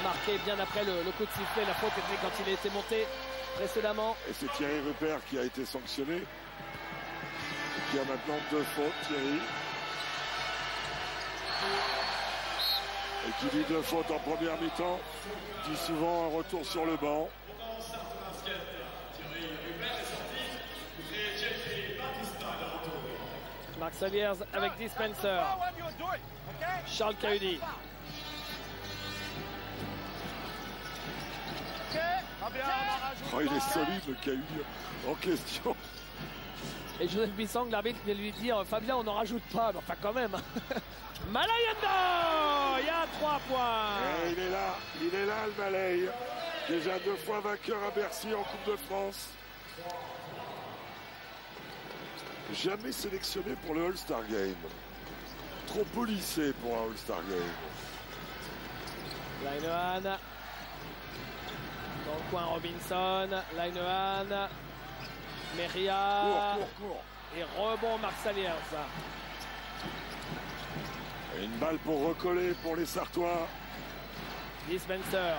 marqué bien après le coup de sifflet. La faute était quand il était monté précédemment. Et c'est Thierry Rupert qui a été sanctionné. Qui a maintenant 2 fautes, Thierry. Et qui dit 2 fautes en première mi-temps, dit souvent un retour sur le banc. Marc Saliers avec Dispenser. Charles Cahudi. Oh, il est solide, le Cahudi, en question. Et Joseph Bissang, l'arbitre, vient lui dire Fabien, on n'en rajoute pas. Mais enfin, quand même. Malayanda, il y a 3 points. Et il est là, le Malay. Déjà 2 fois vainqueur à Bercy en Coupe de France. Jamais sélectionné pour le All-Star Game. Trop policé pour un All-Star Game. Linehan. Dans le coin Robinson. Linehan. Meria. Court. Et rebond Marc Saliers. Et une balle pour recoller pour les Sartois. Dispenser.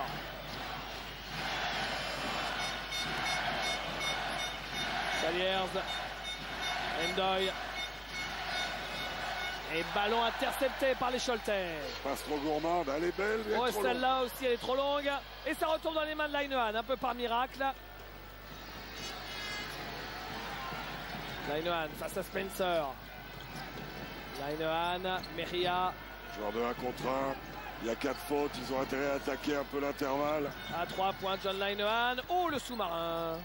Saliers. Endoy. Et ballon intercepté par les Choletais. Passe trop gourmande, elle est belle. Oh, celle-là aussi, elle est trop longue. Et ça retourne dans les mains de Linehan, un peu par miracle. Linehan face à Spencer. Linehan, Meria. Joueur de 1 contre 1. Il y a 4 fautes, ils ont intérêt à attaquer un peu l'intervalle. À 3 points, John Linehan. Oh, le sous-marin.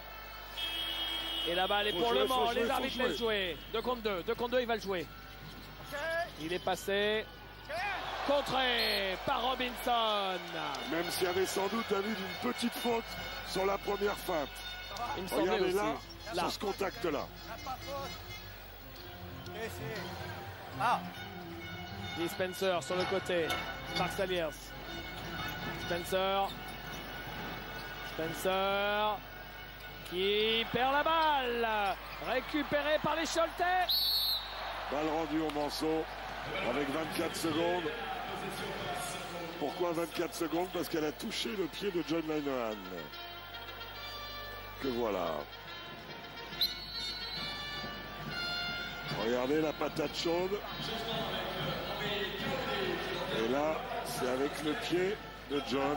Et la balle est pour Le Mans. Les arbitres laissent jouer. 2 contre 2. 2 contre 2, il va le jouer. Il est passé. Contré par Robinson. Même s'il y avait sans doute, David, une petite faute sur la première feinte. Il me semblait Regardez aussi. là, sur ce contact-là. Ah, Dispenser sur le côté. Marc Saliers. Spencer qui perd la balle. Récupéré par les Choletais. Balle rendue au Manceau avec 24 secondes. Pourquoi 24 secondes? Parce qu'elle a touché le pied de John Linehan. Que voilà. Regardez la patate chaude. Et là, c'est avec le pied de John.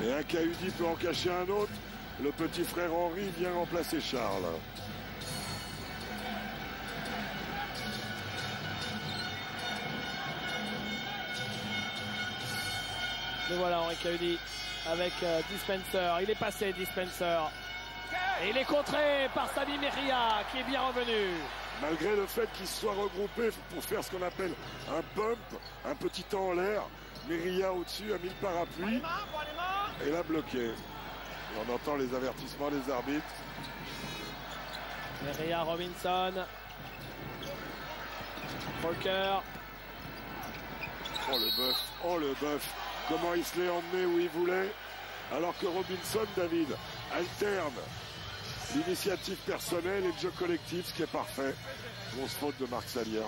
Et un Cahudi peut en cacher un autre. Le petit frère Henri vient remplacer Charles. Et voilà Henri Cahudi avec Dispenser. Il est passé Dispenser. Et il est contré par Sami Meria qui est bien revenu. Malgré le fait qu'ils se soient regroupés pour faire ce qu'on appelle un pump, un petit temps en l'air, Meria au-dessus a mis le parapluie et l'a bloqué. On entend les avertissements des arbitres. Meria, Robinson. Volker. Oh le bœuf. Comment il se l'est emmené où il voulait. Alors que Robinson, David, alterne l'initiative personnelle et le jeu collectif, ce qui est parfait. Grosse faute de Marc Saliers.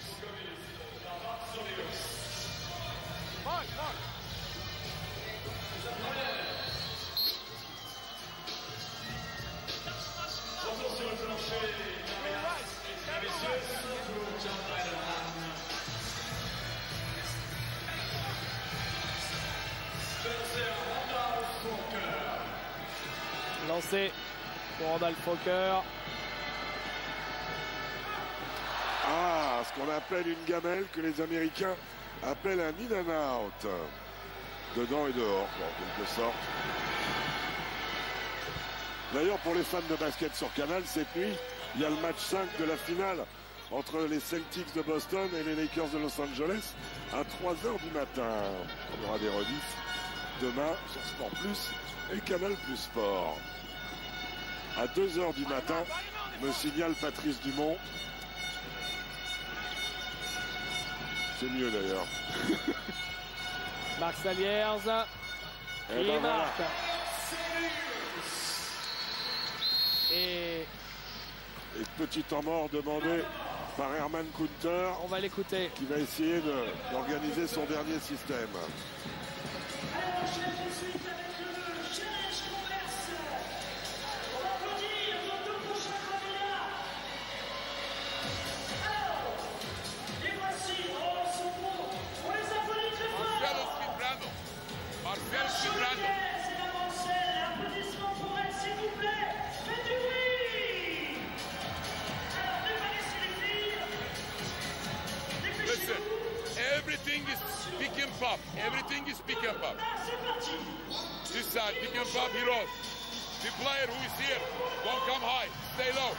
Lancé pour Randolph Volker. Ah, ce qu'on appelle une gamelle, que les Américains appellent un in and out. Dedans et dehors, en quelque sorte. D'ailleurs, pour les fans de basket sur Canal, cette nuit, il y a le match 5 de la finale entre les Celtics de Boston et les Lakers de Los Angeles à 3h du matin. On aura des rediffs demain sur Sport Plus et Canal Plus Sport. À 2h du matin, me signale Patrice Dumont. C'est mieux d'ailleurs. Marc Saliers. Et ben marque. voilà. Et petit temps mort demandé par Herman Kunter, on va l'écouter. qui va essayer d'organiser son dernier système. Marcel Spibrando. Listen, everything is pick and pop. Everything is pick and pop. This side, pick and pop heroes. The player who is here, don't come high. Stay low.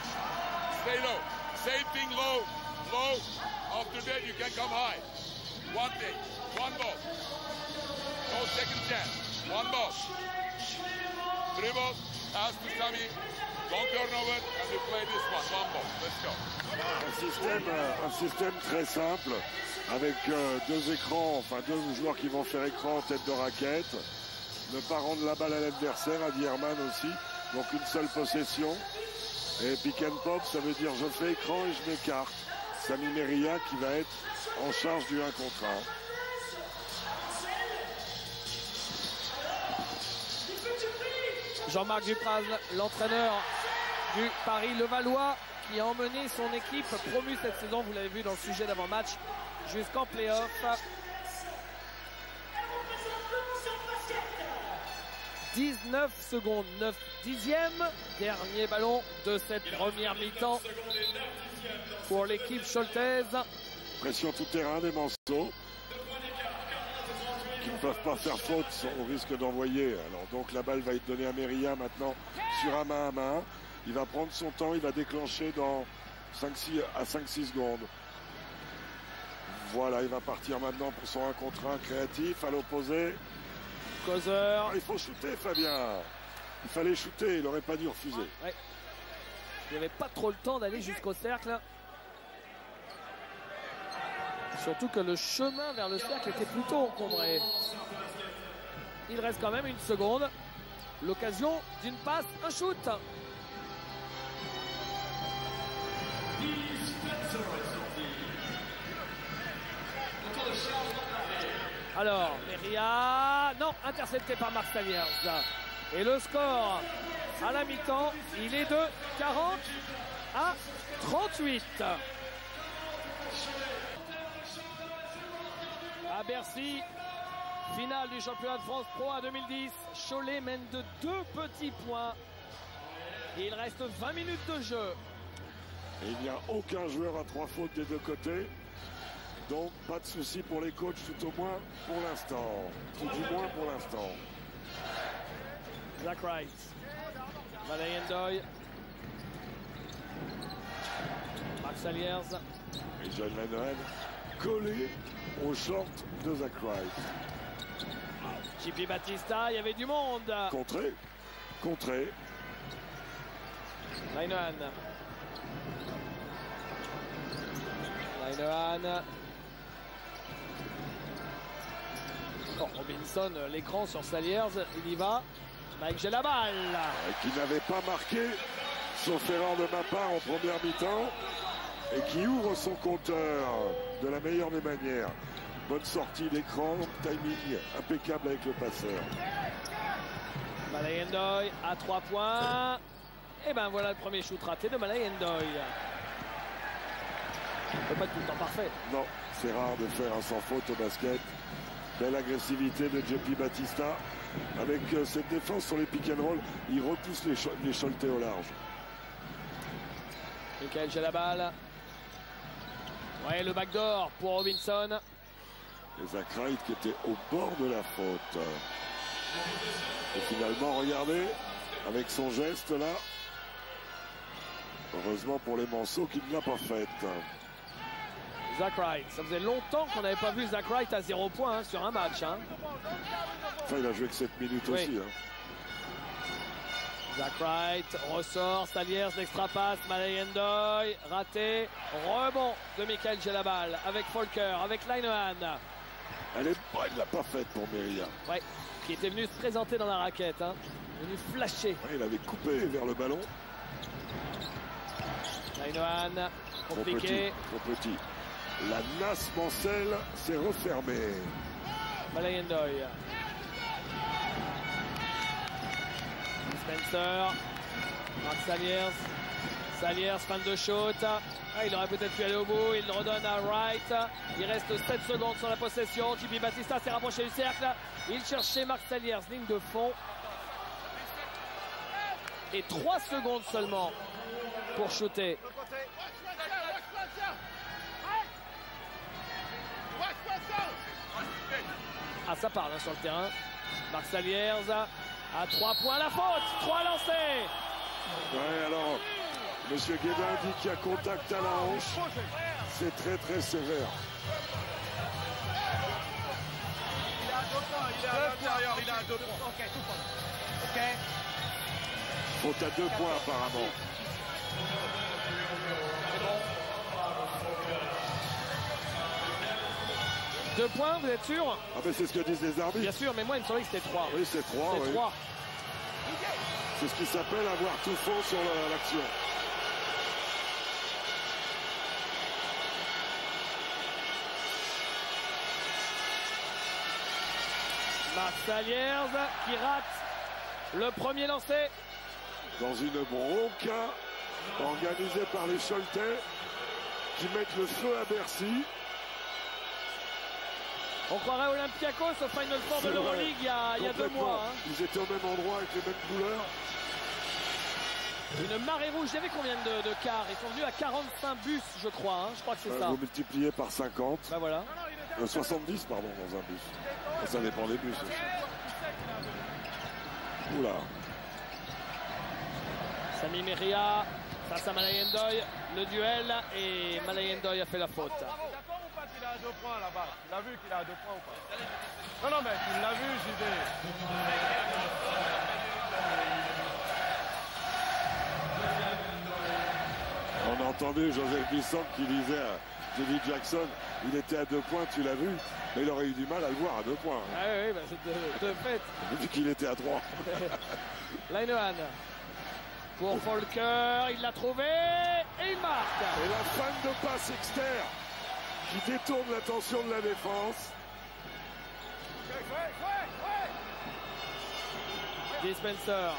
Stay low. Same thing, low. Low. After that, you can come high. One thing. One ball. No second chance. One ball. Dribble. Pass to Sami. Long turnover. And we play this one. One ball. Let's go. Un système très simple avec deux écrans, enfin deux joueurs qui vont faire écran en tête de raquette. Ne pas rendre la balle à l'adversaire, a dit Herman aussi. Donc une seule possession. Et pick and pop, ça veut dire je fais écran et je m'écarte. Sami Meria qui va être en charge du 1 contre 1. Jean-Marc Dupraz, l'entraîneur du Paris Levallois, qui a emmené son équipe promue cette saison, vous l'avez vu dans le sujet d'avant-match, jusqu'en play-off. 19 secondes, 9 dixièmes. Dernier ballon de cette première mi-temps pour l'équipe choltaise. Pression tout terrain des Manceaux qui ne peuvent pas faire faute au risque d'envoyer. Alors donc la balle va être donnée à Meria maintenant sur un main à main. Il va prendre son temps, il va déclencher dans 5-6 secondes. Voilà, il va partir maintenant pour son 1 contre 1 créatif à l'opposé. Causeur. Il faut shooter, Fabien. Il fallait shooter, il n'aurait pas dû refuser. Ouais. Il n'y avait pas trop le temps d'aller jusqu'au cercle. Surtout que le chemin vers le cercle était plutôt encombré. Il reste quand même une seconde. L'occasion d'une passe, un shoot. Alors, Meria, non, intercepté par Marc Saliers. Et le score à la mi-temps, il est de 40 à 38. À Bercy, finale du championnat de France Pro A 2010. Cholet mène de 2 petits points. Il reste 20 minutes de jeu. Et il n'y a aucun joueur à 3 fautes des deux côtés. Donc pas de souci pour les coachs, tout au moins pour l'instant. Tout du moins pour l'instant. Zach Wright. Malay Ndoye. Marc Saliers. Et John Lennon collé au short de Zach Wright. JP Batista, il y avait du monde. Contré. Contré. Linehan. Linehan. Oh, Robinson, l'écran sur Saliers, il y va. Mike, j'ai la balle. Qui n'avait pas marqué, sauf erreur de ma part en première mi-temps. Et qui ouvre son compteur de la meilleure des manières. Bonne sortie d'écran, timing impeccable avec le passeur. Malay Ndoye à 3 points. Et ben voilà le premier shoot raté de Malay Ndoye. Ça peut pas être tout le temps parfait. Non, c'est rare de faire un sans faute au basket. Belle agressivité de JP Batista. Avec cette défense sur les pick and roll, il repousse les Choletais au large. Michael, j'ai la balle. Ouais, le backdoor pour Robinson. Et Zach Wright qui était au bord de la faute. Et finalement, regardez, avec son geste là, heureusement pour les Manceaux qu'il ne l'a pas faite. Zach Wright, ça faisait longtemps qu'on n'avait pas vu Zach Wright à 0 points sur un match. Hein. Enfin, il a joué que 7 minutes aussi. Hein. Zach Wright ressort, Staliers, l'extra passe, Malayendoy, raté, rebond de Michael Gelabal avec Folker, avec Linehan. Elle est bonne, il l'a pas faite pour Meria. Ouais, qui était venu se présenter dans la raquette, hein. Venu flasher. Ouais, il avait coupé vers le ballon. Linehan, compliqué. Trop petit. La nasse Mancel s'est refermée. Malayendoy. Spencer, Marc Saliers, Saliers, fan de shoot. Ah, il aurait peut-être pu aller au bout, il le redonne à Wright. Il reste 7 secondes sur la possession. Tibi Batista s'est rapproché du cercle. Il cherchait Marc Saliers, ligne de fond. Et 3 secondes seulement pour shooter. Ah, ça parle hein, sur le terrain. Marc Saliers. À 3 points la faute, 3 lancés. Ouais, alors, Monsieur Guédin dit qu'il y a contact à la hanche. C'est très très sévère. Il est à 2 points, il est à l'intérieur, il est à 2 points. Ok, tout point. Ok. Faute à 2 points apparemment. C'est bon. 2 points, vous êtes sûr? Ah mais c'est ce que disent les arbitres. Bien sûr, mais moi il me semblait que c'était 3. Oui, c'est 3. C'est oui. 3. C'est ce qui s'appelle avoir tout faux sur l'action. Marc Saliers qui rate le premier lancé. Dans une bronca organisée par les Choletais qui mettent le feu à Bercy. On croirait Olympiakos au Final Four de l'Euroleague il y a 2 mois. Hein. Ils étaient au même endroit avec les mêmes couleurs. Une marée rouge, il y avait combien de quarts? Ils sont venus à 45 bus, je crois. Hein. Je crois que c'est ça. Vous multipliez par 50. Bah voilà. 70, pardon, dans un bus. Et ça dépend des bus aussi. Oula. Sami Meria face à Malayendoy. Le duel et Malayendoy a fait la faute. D'accord ou pas qu'il a à 2 points là-bas? Il a vu qu'il a à 2 points ou pas? Non, mais il l'a vu, JD. On a entendu Joseph Bisson qui disait à David Jackson, il était à 2 points, tu l'as vu, mais il aurait eu du mal à le voir à 2 points. Ah oui, bah c'est de fait. Vu qu'il était à 3. Linehan pour Folker, il l'a trouvé et il marque. Et la fin de passe externe qui détourne l'attention de la défense. Dispenser.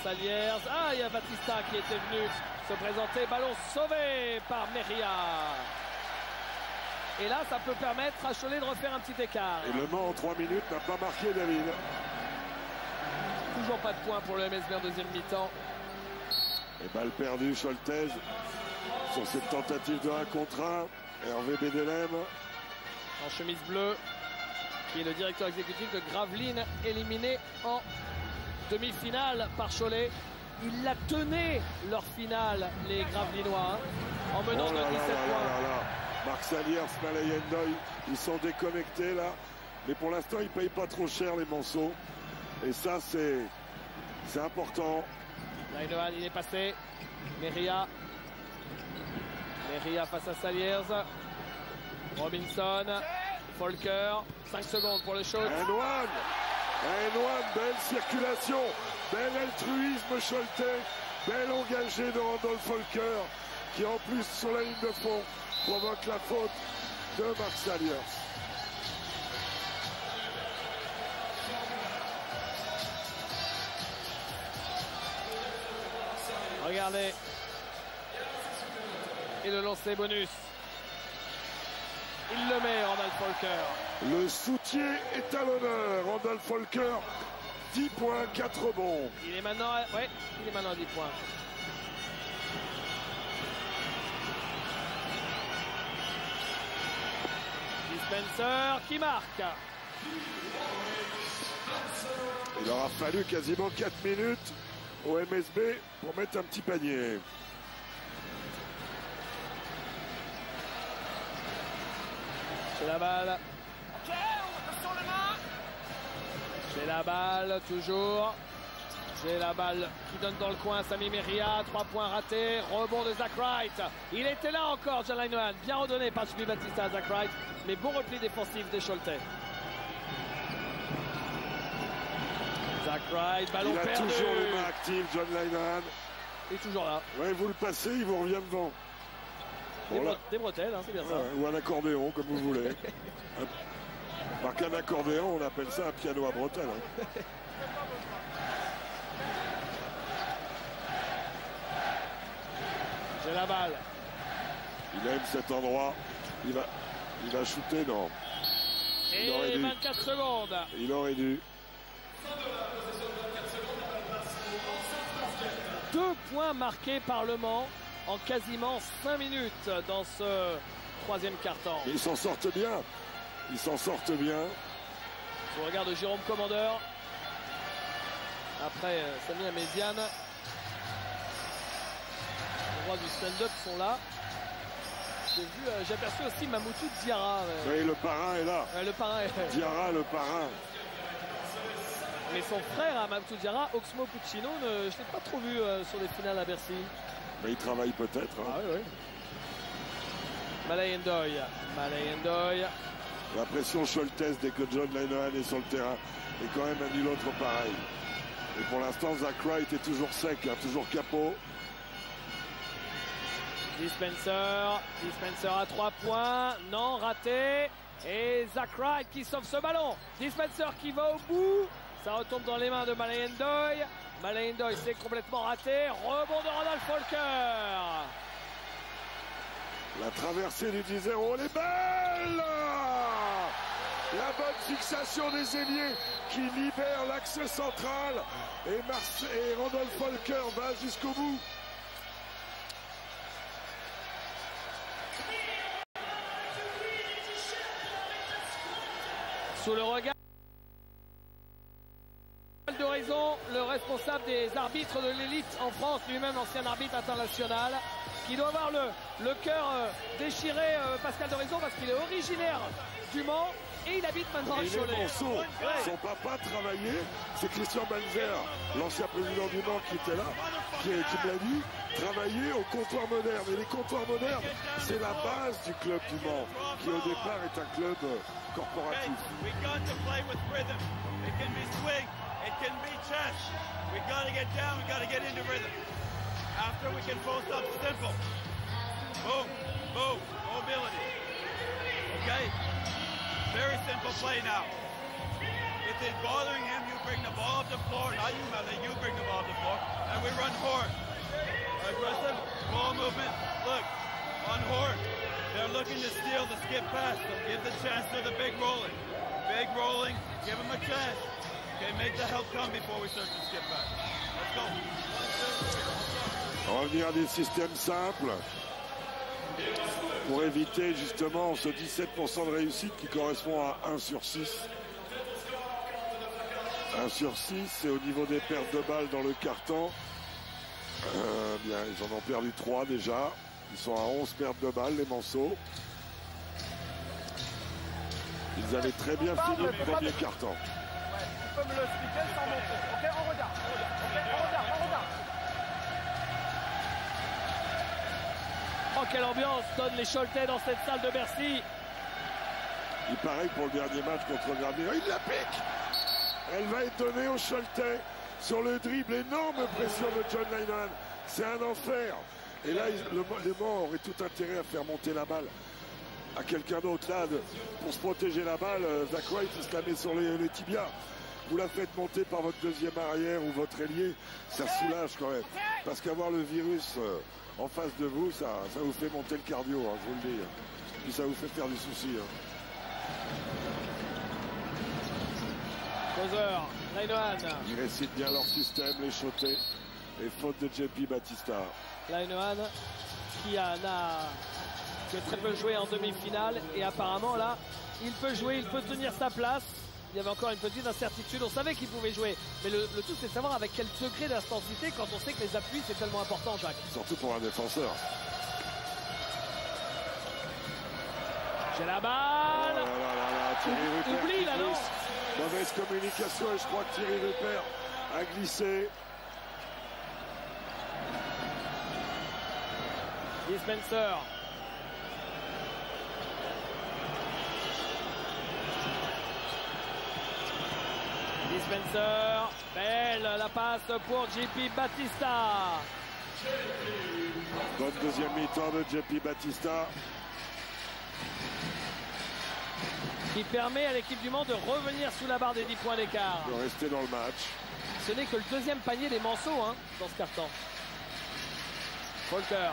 Saliers. Ah, il y a Batista qui était venu se présenter. Ballon sauvé par Meria. Et là, ça peut permettre à Cholet de refaire un petit écart. Et Le Mans en 3 minutes n'a pas marqué, David. Toujours pas de points pour le MSB en deuxième mi-temps. Et balle perdue, Choltez sur cette tentative de 1 contre 1. Hervé Bédelem. En chemise bleue, qui est le directeur exécutif de Gravelines, éliminé en demi-finale par Cholet. Ils la tenaient leur finale, les Gravelinois, hein, en menant de 17 points. Marc Saliers, Malayendoy, ils sont déconnectés là. Mais pour l'instant, ils ne payent pas trop cher les Manceaux. Et ça, c'est important. Linehan, il est passé. Meria face à Saliers. Robinson. Folker. 5 secondes pour le shoot. Un one, belle circulation. Bel altruisme Choletais. Bel engagé de Randolph Folker. Qui en plus, sur la ligne de fond, provoque la faute de Marc Saliers. Regardez. Et le lancer bonus. Il le met, Randolph Folker. Le soutien est à l'honneur. Randolph Folker, 10 points, 4 rebonds. Il est maintenant à 10 points. Spencer qui marque. Il aura fallu quasiment 4 minutes au MSB pour mettre un petit panier. C'est la balle. Ok, on peut sur le main. J'ai la balle, toujours. J'ai la balle qui donne dans le coin, Sami Meria, 3 points ratés, rebond de Zach Wright. Il était là encore, John Linohan, bien redonné par Jimmy Batista à Zach Wright, mais bon repli défensif des Choletais. Zach Wright, ballon il a perdu. toujours les mains actives, John Linohan. Il est toujours là. Ouais, vous le passez, il vous revient devant. Des bretelles, hein, c'est bien ça. Ouais, ou un accordéon, comme vous voulez. Par qu'un accordéon, on appelle ça un piano à bretelles. Hein. J'ai la balle. Il aime cet endroit. Il va shooter, non. Il aurait Et dû. 24 secondes. Il aurait dû. 2 points marqués par Le Mans en quasiment 5 minutes dans ce 3e quart-temps. Mais ils s'en sortent bien. Ils s'en sortent bien. Je regarde Jérôme Commandeur. Après Samir Méziane. Les rois du stand-up sont là. J'ai aperçu aussi Mamoutou Diarra. Oui, le parrain est là. Le parrain est... Diarra, le parrain. Mais son frère, à Mamoutou Diarra, Oxmo Puccino, je ne l'ai pas trop vu sur les finales à Bercy. Mais il travaille peut-être. Hein. Ah oui, oui. Malay Ndoye. La pression Scholtes dès que John Linohan est sur le terrain est quand même un nul autre pareil. Et pour l'instant, Zach Wright est toujours sec, hein, toujours capot. Dispenser à 3 points. Non, raté. Et Zach Wright qui sauve ce ballon. Dispenser qui va au bout. Ça retombe dans les mains de Malay Ndoye. Malay Ndoye, c'est complètement raté. Rebond de Randolph Falker. La traversée du 10-0, elle est belle! La bonne fixation des ailiers qui libère l'axe central. Et Randolph Falker va jusqu'au bout. Sous le regard d'horizon, le responsable des arbitres de l'élite en France, lui-même ancien arbitre international, qui doit avoir le cœur déchiré, Pascal d'Horizon, parce qu'il est originaire du Mans et il habite maintenant à Cholet. Son papa travaillait, c'est Christian Banzer, l'ancien président du Mans qui était là, qui me l'a dit, travaillait au comptoir moderne. Et les comptoirs modernes, c'est la base du club du Mans, qui au départ est un club corporatif. It can be chess. We got to get down. We got to get into rhythm. After we can post up simple. Boom, boom, mobility. Okay? Very simple play now. If it's bothering him, you bring the ball up the floor. Not you, Mele. You bring the ball up the floor. And we run hard. Aggressive ball movement. Look, on hard. They're looking to steal the skip pass. So give the chance to the big rolling. Big rolling. Give him a chance. Okay, make the help come before we start to skip back. Let's go. Revenir à des systèmes simples pour éviter justement ce 17% de réussite qui correspond à 1 sur 6. 1 sur 6, c'est au niveau des pertes de balles dans le carton. Bien, ils en ont perdu 3 déjà. Ils sont à 11 pertes de balles, les Manceaux. Ils avaient très bien fini le premier carton. Tu peux me l'expliquer sans montrer. Ok, on regarde. Ok, on regarde. Oh, quelle ambiance donnent les Choletais dans cette salle de Bercy. Il paraît que pour le dernier match contre Gravelines, il la pique. Elle va être donnée aux Choletais sur le dribble. Énorme pression de John Linohan. C'est un enfer. Et là, les Mans auraient tout intérêt à faire monter la balle à quelqu'un d'autre. Là, pour se protéger la balle, Zach Wright, il se la met sur les tibias. Vous la faites monter par votre deuxième arrière ou votre ailier, ça soulage quand même. Parce qu'avoir le virus en face de vous, ça vous fait monter le cardio, hein, je vous le dis. Puis ça vous fait faire du souci. Bowser, Linohan. Ils récitent bien leur système, les Choletais. Et faute de JP Batista. Linohan qui n'a que très peu joué en demi-finale. Et apparemment, là, il peut jouer, il peut tenir sa place. Il y avait encore une petite incertitude. On savait qu'il pouvait jouer. Mais le tout, c'est de savoir avec quel degré d'intensité quand on sait que les appuis, c'est tellement important, Jacques. Surtout pour un défenseur. J'ai la balle. Oh là là là, Thierry Rupert Oublie, qui là, non. glisse. Mauvaise communication et je crois que Thierry Rupert a glissé. Dispenser. Dispenser. Belle la passe pour JP Batista. Bonne deuxième mi-temps de JP Batista. Qui permet à l'équipe du Mans de revenir sous la barre des 10 points d'écart. De rester dans le match. Ce n'est que le deuxième panier des Manceaux dans ce carton. Volker.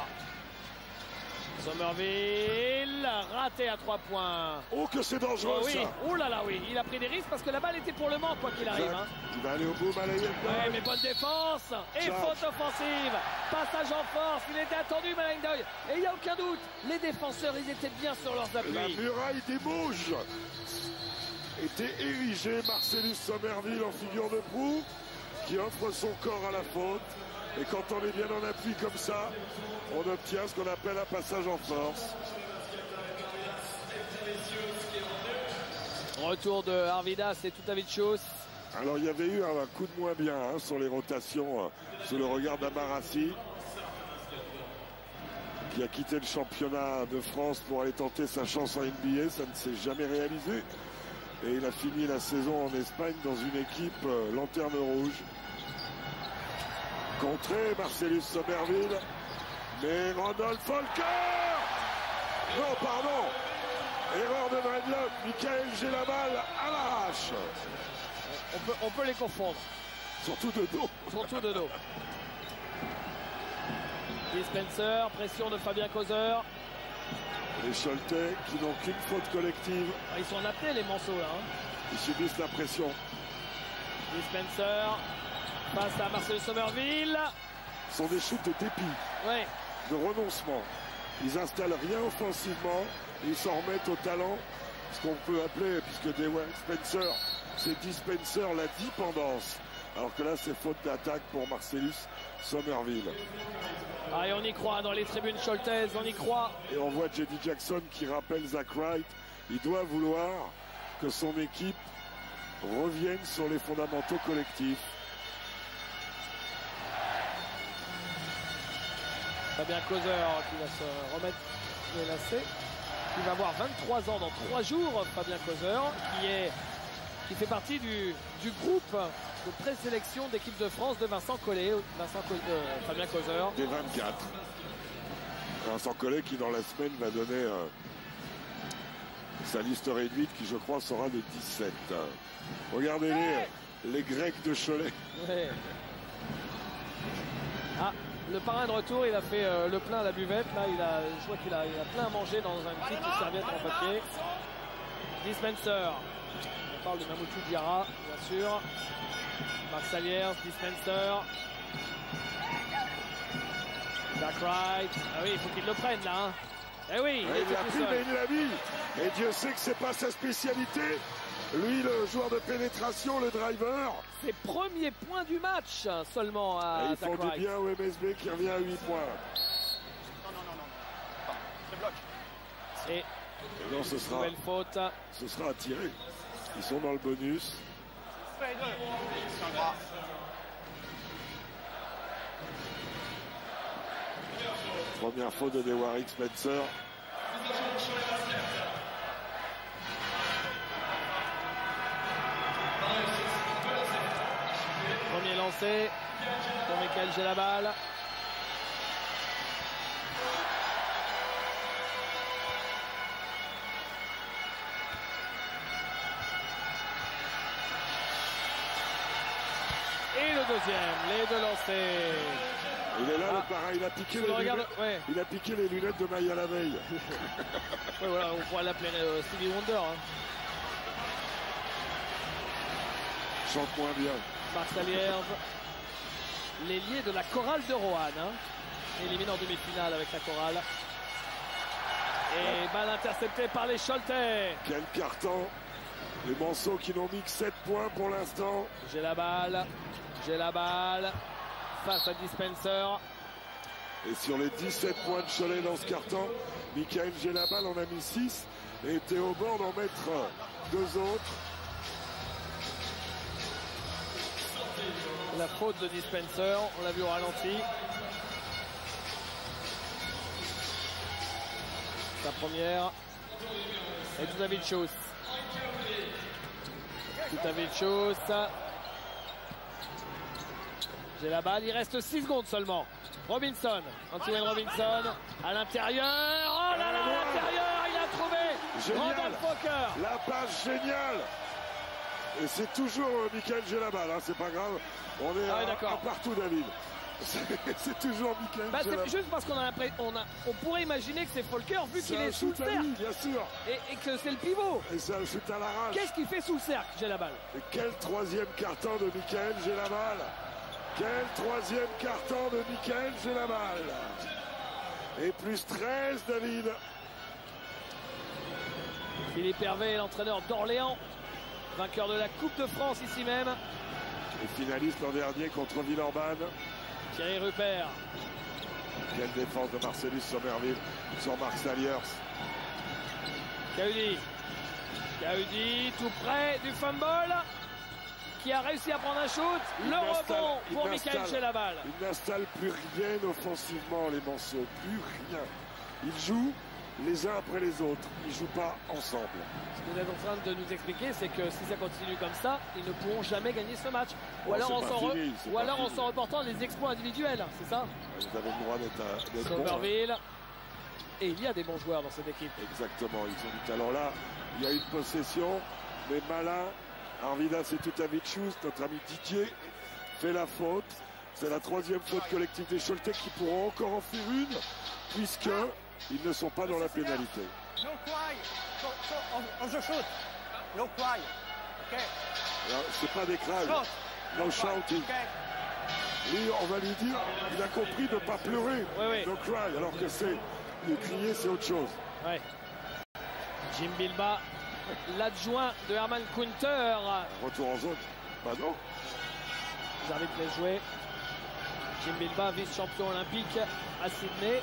Somerville, raté à 3 points. Oh que c'est dangereux Oh oui, ça. oh là là oui, il a pris des risques parce que la balle était pour le Mans quoi qu'il arrive. Exact. Il va aller au bout, Malayenne. Ouais, mais bonne défense et Charge. faute offensive. Passage en force, il était attendu Malingdoy. Et il n'y a aucun doute, les défenseurs ils étaient bien sur leurs La appuis. muraille des Bouges était érigée. Marcellus Somerville en figure de proue qui offre son corps à la faute. Et quand on est bien en appui comme ça, on obtient ce qu'on appelle un passage en force. Retour de Arvidas et Tutavicius. Alors il y avait eu un coup de moins bien sur les rotations sous le regard d'Amarassi qui a quitté le championnat de France pour aller tenter sa chance en NBA. Ça ne s'est jamais réalisé. Et il a fini la saison en Espagne dans une équipe lanterne rouge. Contré Marcellus Somerville. Mais Randolph Volker. Non, pardon. Erreur de Dredlock. Michael Gelabal à l'arrache. On peut les confondre. Surtout de dos. Surtout de dos. Dispenser, pression de Fabien Causeur. Les Choletais qui n'ont qu'une faute collective. Ils sont en apnée les Manceaux là. Ils subissent la pression. Dispenser face à Marcel Somerville. Ce sont des chutes de dépit, Ouais. de renoncement. Ils installent rien offensivement. Et ils s'en remettent au talent. Ce qu'on peut appeler, puisque Dewey Spencer, c'est Dispenser la dépendance. Alors que là, c'est faute d'attaque pour Marcellus Somerville. Ah, et on y croit dans les tribunes choltaises, on y croit. Et on voit J.D. Jackson qui rappelle Zach Wright. Il doit vouloir que son équipe revienne sur les fondamentaux collectifs. Fabien Causeur qui va se remettre les lacets. Il va avoir 23 ans dans 3 jours, Fabien Causeur, qui fait partie du groupe de présélection d'équipe de France de Vincent Collet. Fabien Causeur. Des 24. Vincent Collet qui dans la semaine va donner sa liste réduite qui je crois sera de 17. Regardez les Grecs de Cholet. Ouais. Ah, le parrain de retour, il a fait le plein à la buvette. Là, je vois qu'il a plein à manger dans une petite serviette en papier. Dispenser. On parle de Mamoutou Diarra, bien sûr. Marc Saliers, Dispenser. Zach Wright. Ah oui, il faut qu'il le prenne là. Eh oui, Il l'a pris, mais il l'a mis. Et Dieu sait que c'est pas sa spécialité. Lui, le joueur de pénétration, le driver. Ses premiers points du match seulement à Et ils Zach font Wright. du bien au MSB qui revient à 8 points. Non. Je bloque. Et Et non, ce sera à tirer. Ils sont dans le bonus. Première faute de Dewarrick Spencer. premier lancé pour Michael Gelabal. Et le deuxième, les deux lancés. Il est là, le parrain. Il a piqué les lunettes. Ouais. Il a piqué les lunettes de Maya la veille. Ouais, voilà, on pourrait l'appeler Stevie Wonder. Chante moins bien. Marc Saliers, l'ailier de la chorale de Roanne, éliminé en demi-finale avec la chorale. Et balle interceptée par les Choletais. Quel carton. Les Manceaux qui n'ont mis que 7 points pour l'instant. J'ai la balle. Face à Dispenser. Et sur les 17 points de Cholet dans ce carton, Michael Gelabal en a mis 6 et était au bord d'en mettre 2 autres. La faute de Dispenser, on l'a vu au ralenti. Sa première. Et Tutavicius. J'ai la balle, il reste 6 secondes seulement. Robinson, Antoine Robinson, à l'intérieur. Oh là là, à l'intérieur, il a trouvé. Génial. Randall Fokker. La passe géniale. Et c'est toujours Michael Gelabal, hein, c'est pas grave. On est à partout, David. C'est toujours Michael Gelabal. C'est juste parce qu'on a l'impression, on pourrait imaginer que c'est Fokker vu qu'il est sous le cercle. Bien sûr. Et que c'est le pivot. Et c'est un shoot à l'arrache. Qu'est-ce qu'il fait sous le cercle, Gelabal? Et quel troisième carton de Michael Gelabal. Quel troisième carton de Michael Gelabal. Et plus 13, David. Philippe Hervé, l'entraîneur d'Orléans, vainqueur de la Coupe de France ici même. Et finaliste l'an dernier contre Villeurbanne. Thierry Rupert. Quelle défense de Marcellus Sommerville sur Marc Saliers. Caudi, tout près du fumble, qui a réussi à prendre un shoot. Le rebond pour Michael Gelabal. Il n'installe plus rien offensivement, les Manceaux. Plus rien. Ils jouent les uns après les autres. Ils ne jouent pas ensemble. Ce que vous êtes en train de nous expliquer, c'est que si ça continue comme ça, ils ne pourront jamais gagner ce match. Ou alors en s'en reportant les exploits individuels, c'est ça? Vous avez le droit d'être Sommerville. Bon, hein. Et il y a des bons joueurs dans cette équipe. Exactement, ils ont du talent là. Il y a une possession, mais malin. Arvidas et Tutavicius, notre ami Didier, fait la faute. C'est la 3e faute collective des Choletais qui pourront encore en faire une, puisque ils ne sont pas dans la pénalité. No cry. On the shoot. No cry. OK. C'est pas des craintes. No shouting. Lui, on va lui dire, il a compris de ne pas pleurer. Oui. No cry, alors que c'est le crier, c'est autre chose. Ouais. Jim Bilba, l'adjoint de Herman Kunter. Retour en zone. Bah non. Les arbitres laissent jouer. Jim Bilba, vice-champion olympique à Sydney.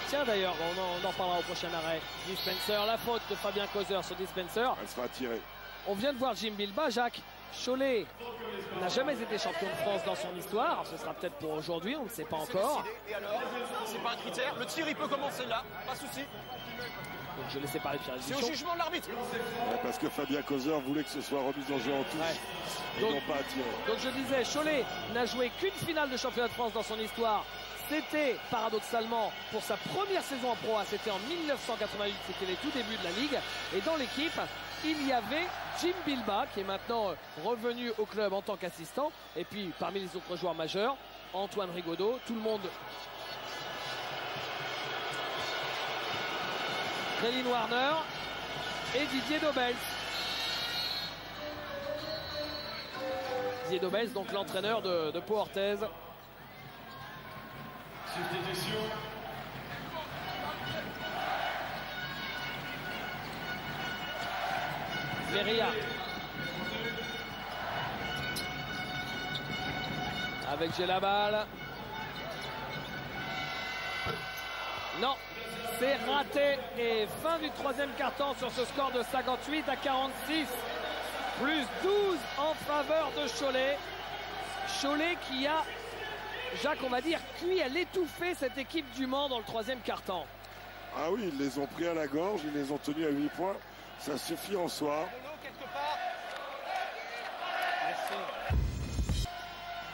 Tiens d'ailleurs, on en parlera au prochain arrêt. Dispenser, la faute de Fabien Causer sur Dispenser. Elle sera tirée. On vient de voir Jim Bilba, Jacques. Cholet n'a jamais été champion de France dans son histoire. Ce sera peut-être pour aujourd'hui, on ne sait pas encore. Et alors, c'est pas un critère. Le tir, il peut commencer là, pas de souci. Donc je laissais parler de Pierre. C'est au jugement de l'arbitre. Ouais, parce que Fabien Causer voulait que ce soit remis en jeu en touche. Ils n'ont pas attiré. Donc je disais, Cholet n'a joué qu'une finale de championnat de France dans son histoire. C'était paradoxalement pour sa première saison en Pro A, c'était en 1988, c'était les tout débuts de la Ligue. Et dans l'équipe, il y avait Jim Bilba qui est maintenant revenu au club en tant qu'assistant. Et puis parmi les autres joueurs majeurs, Antoine Rigaudot, tout le monde. Relin Warner et Didier Dobels. Didier Dobels, donc l'entraîneur de Pau Orthez. Feria avec Gelabal. Non, c'est raté et fin du 3e quart-temps sur ce score de 58 à 46. Plus 12 en faveur de Cholet. Cholet qui a, Jacques, on va dire, cuit à l'étouffer cette équipe du Mans dans le 3e quart-temps. Ah oui, ils les ont pris à la gorge, ils les ont tenus à 8 points. Ça suffit en soi.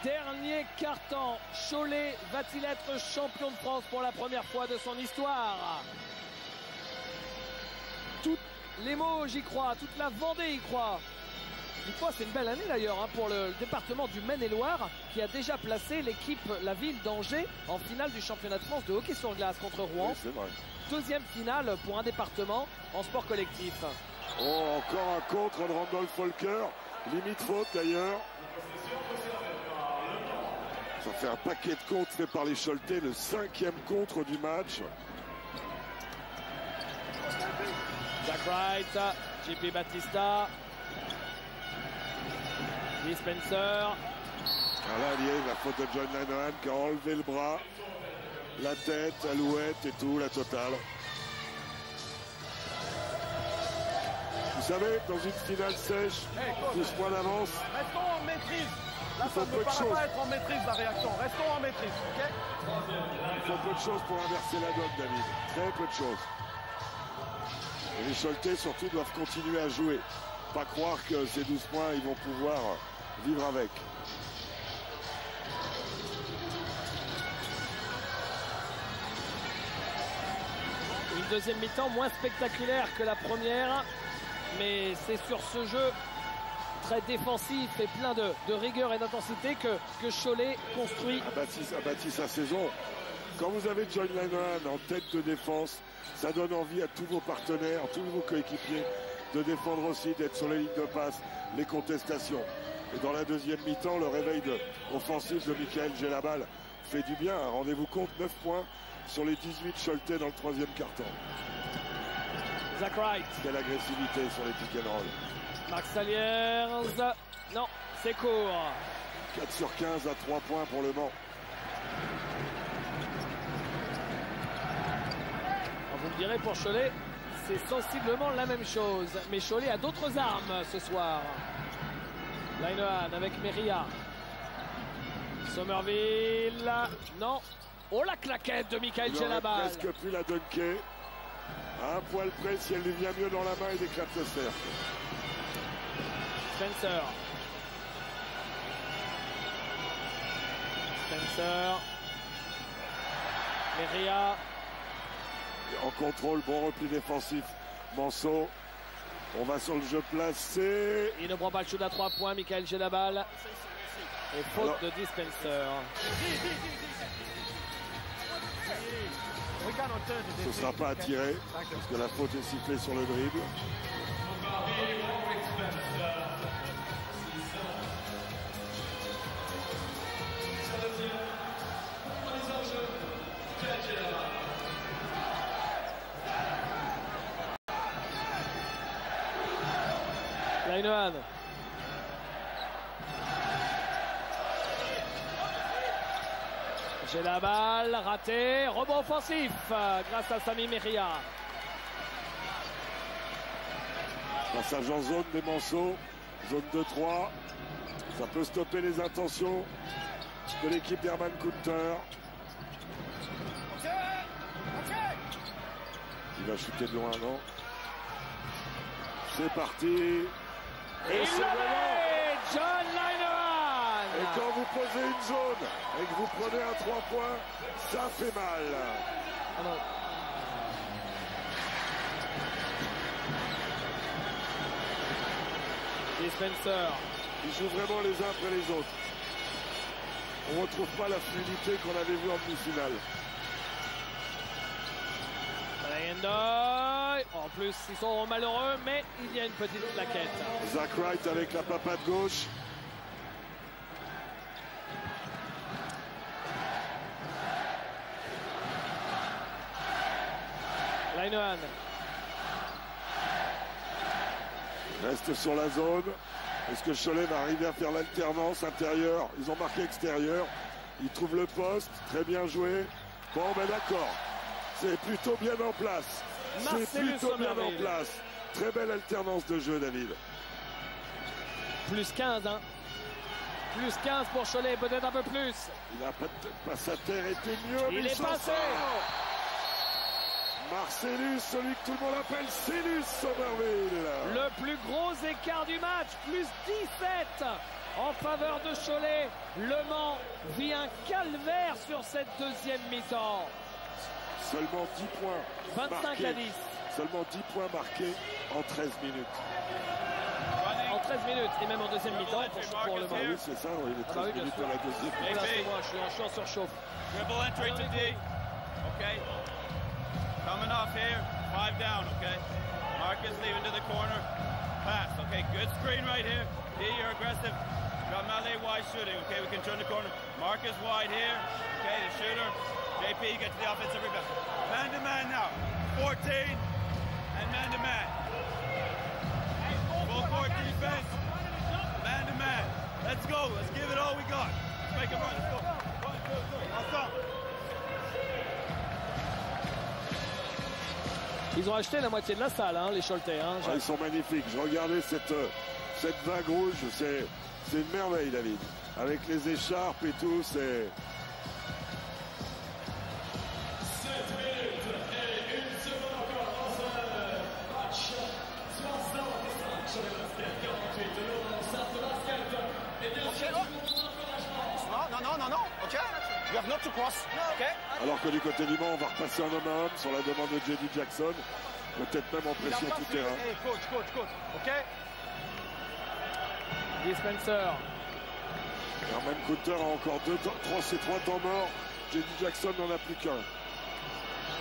Dernier quart-temps, Cholet va-t-il être champion de France pour la première fois de son histoire? Tous les mots, j'y crois, toute la Vendée y croit. J'y crois, c'est une belle année d'ailleurs hein, pour le département du Maine-et-Loire qui a déjà placé l'équipe, la ville d'Angers, en finale du championnat de France de hockey sur glace contre Rouen. Oui, c'est vrai. 2e finale pour un département en sport collectif. Oh, encore un contre de Randall Fokker. Limite faute d'ailleurs. Ça fait un paquet de contres fait par les Choletais, le 5e contre du match. Zach Wright, JP Batista, Lee Spencer. Là, il y a eu la faute de John Lanohan qui a enlevé le bras, la tête, alouette et tout, la totale. Vous savez, dans une finale sèche, 12 points d'avance. Restons en maîtrise. Là, ça ne peut pas être en maîtrise la réaction. Restons en maîtrise, ok? Il faut peu de choses pour inverser la donne, David. Très peu de choses. Et les Choletais, surtout, doivent continuer à jouer. Pas croire que ces 12 points, ils vont pouvoir vivre avec. Une deuxième mi-temps moins spectaculaire que la première, mais c'est sur ce jeu très défensif et plein de rigueur et d'intensité que Cholet construit. A bâti sa saison. Quand vous avez John Lanohan en tête de défense, ça donne envie à tous vos partenaires, tous vos coéquipiers de défendre aussi, d'être sur les lignes de passe, les contestations. Et dans la deuxième mi-temps, le réveil offensif de Michael Gelabal fait du bien. Rendez-vous compte, 9 points sur les 18 Choletais dans le troisième quart-temps. Zach Wright. Quelle agressivité sur les pick and roll. Marc Saliers. Non, c'est court. 4 sur 15 à 3 points pour le Mans. Vous me direz, pour Cholet, c'est sensiblement la même chose. Mais Cholet a d'autres armes ce soir. Lanohan avec Meria. Somerville. Non. Oh, la claquette de Michael Gelabal. Il aurait presque pu la dunker. À un poil près, si elle lui vient mieux dans la main, il éclate le cercle. Spencer. Meria. En contrôle, bon repli défensif. Manceau. On va sur le jeu placé. Il ne prend pas le shoot à 3 points, Michael Gelabal. Et faute de Dispenser. Ce ne sera pas à tirer, parce que la faute est sifflée sur le dribble. Lanohan. Gelabal, raté, rebond offensif grâce à Sami Meria. Passage en zone des Manceaux, zone 2-3. Ça peut stopper les intentions de l'équipe d'Herman Kunter. Il va chuter de loin, non? C'est parti. Et c'est John Lanohan. Et quand vous posez une zone et que vous prenez un 3 points, ça fait mal. Alors, et Spencer. Ils jouent vraiment les uns après les autres. On ne retrouve pas la fluidité qu'on avait vue en demi-finale. En plus, ils sont malheureux, mais il y a une petite plaquette. Zach Wright avec la papade gauche. Lanohan. Reste sur la zone. Est-ce que Cholet va arriver à faire l'alternance intérieure? Ils ont marqué extérieur. Ils trouvent le poste. Très bien joué. Bon, ben d'accord. C'est plutôt bien en place. C'est plutôt bien en place. Très belle alternance de jeu, David. Plus 15, hein. Plus 15 pour Cholet, peut-être un peu plus. Il a pas sa terre était mieux. Il est passé. Marcellus, celui que tout le monde appelle Célus Somerville. Le plus gros écart du match, plus 17 en faveur de Cholet. Le Mans vit un calvaire sur cette deuxième mi-temps. Seulement 10 points 25 marqués. à 10. Seulement 10 points marqués en 13 minutes. En 13 minutes et même en deuxième mi-temps pour le Mans. Ah oui, c'est ça, oui, les 13 minutes à la deuxième. Voilà, c'est moi, je suis en surchauffe. Dribble entry to D. Okay. Coming off here. 5 down, okay. Marcus leaving to the corner. Pass, okay. Good screen right here. D, you're aggressive. Got Malay wide shooting, okay. We can turn the corner. Marcus wide here. Okay, the shooter. JP gets the offensive rebound. Man to man now. 14 and man to man. Ils ont acheté la moitié de la salle, hein, les Choletais. Hein, Ah, ils sont magnifiques. Je regardais cette vague rouge. C'est une merveille, David. Avec les écharpes et tout, c'est... Non, ok. We have not to cross, ok. Alors que du côté du Mans, on va repasser en homme à homme sur la demande de J.D. Jackson. Peut-être même en Il a pression pas tout fait. terrain. Hey, coach, ok. Dispenser. Herman Coulter a encore 3 temps morts. J.D. Jackson n'en a plus qu'un.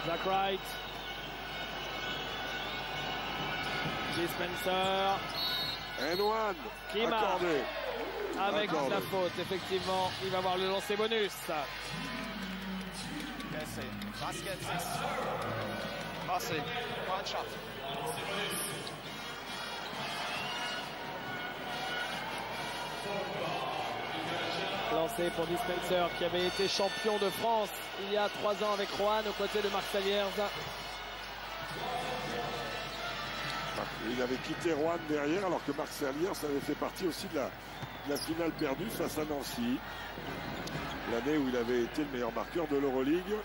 Zach Wright. Dispenser. And one. Qui marque. Accordé. Avec Accordé. la faute, effectivement, il va avoir le lancer bonus. Basket 6. Passé. One shot. Lancé pour Dispenser, qui avait été champion de France il y a 3 ans avec Roanne aux côtés de Marc Saliers. Il avait quitté Rouen derrière, alors que Marc Saliers avait fait partie aussi de la finale perdue face à Nancy. L'année où il avait été le meilleur marqueur de l'Euroleague.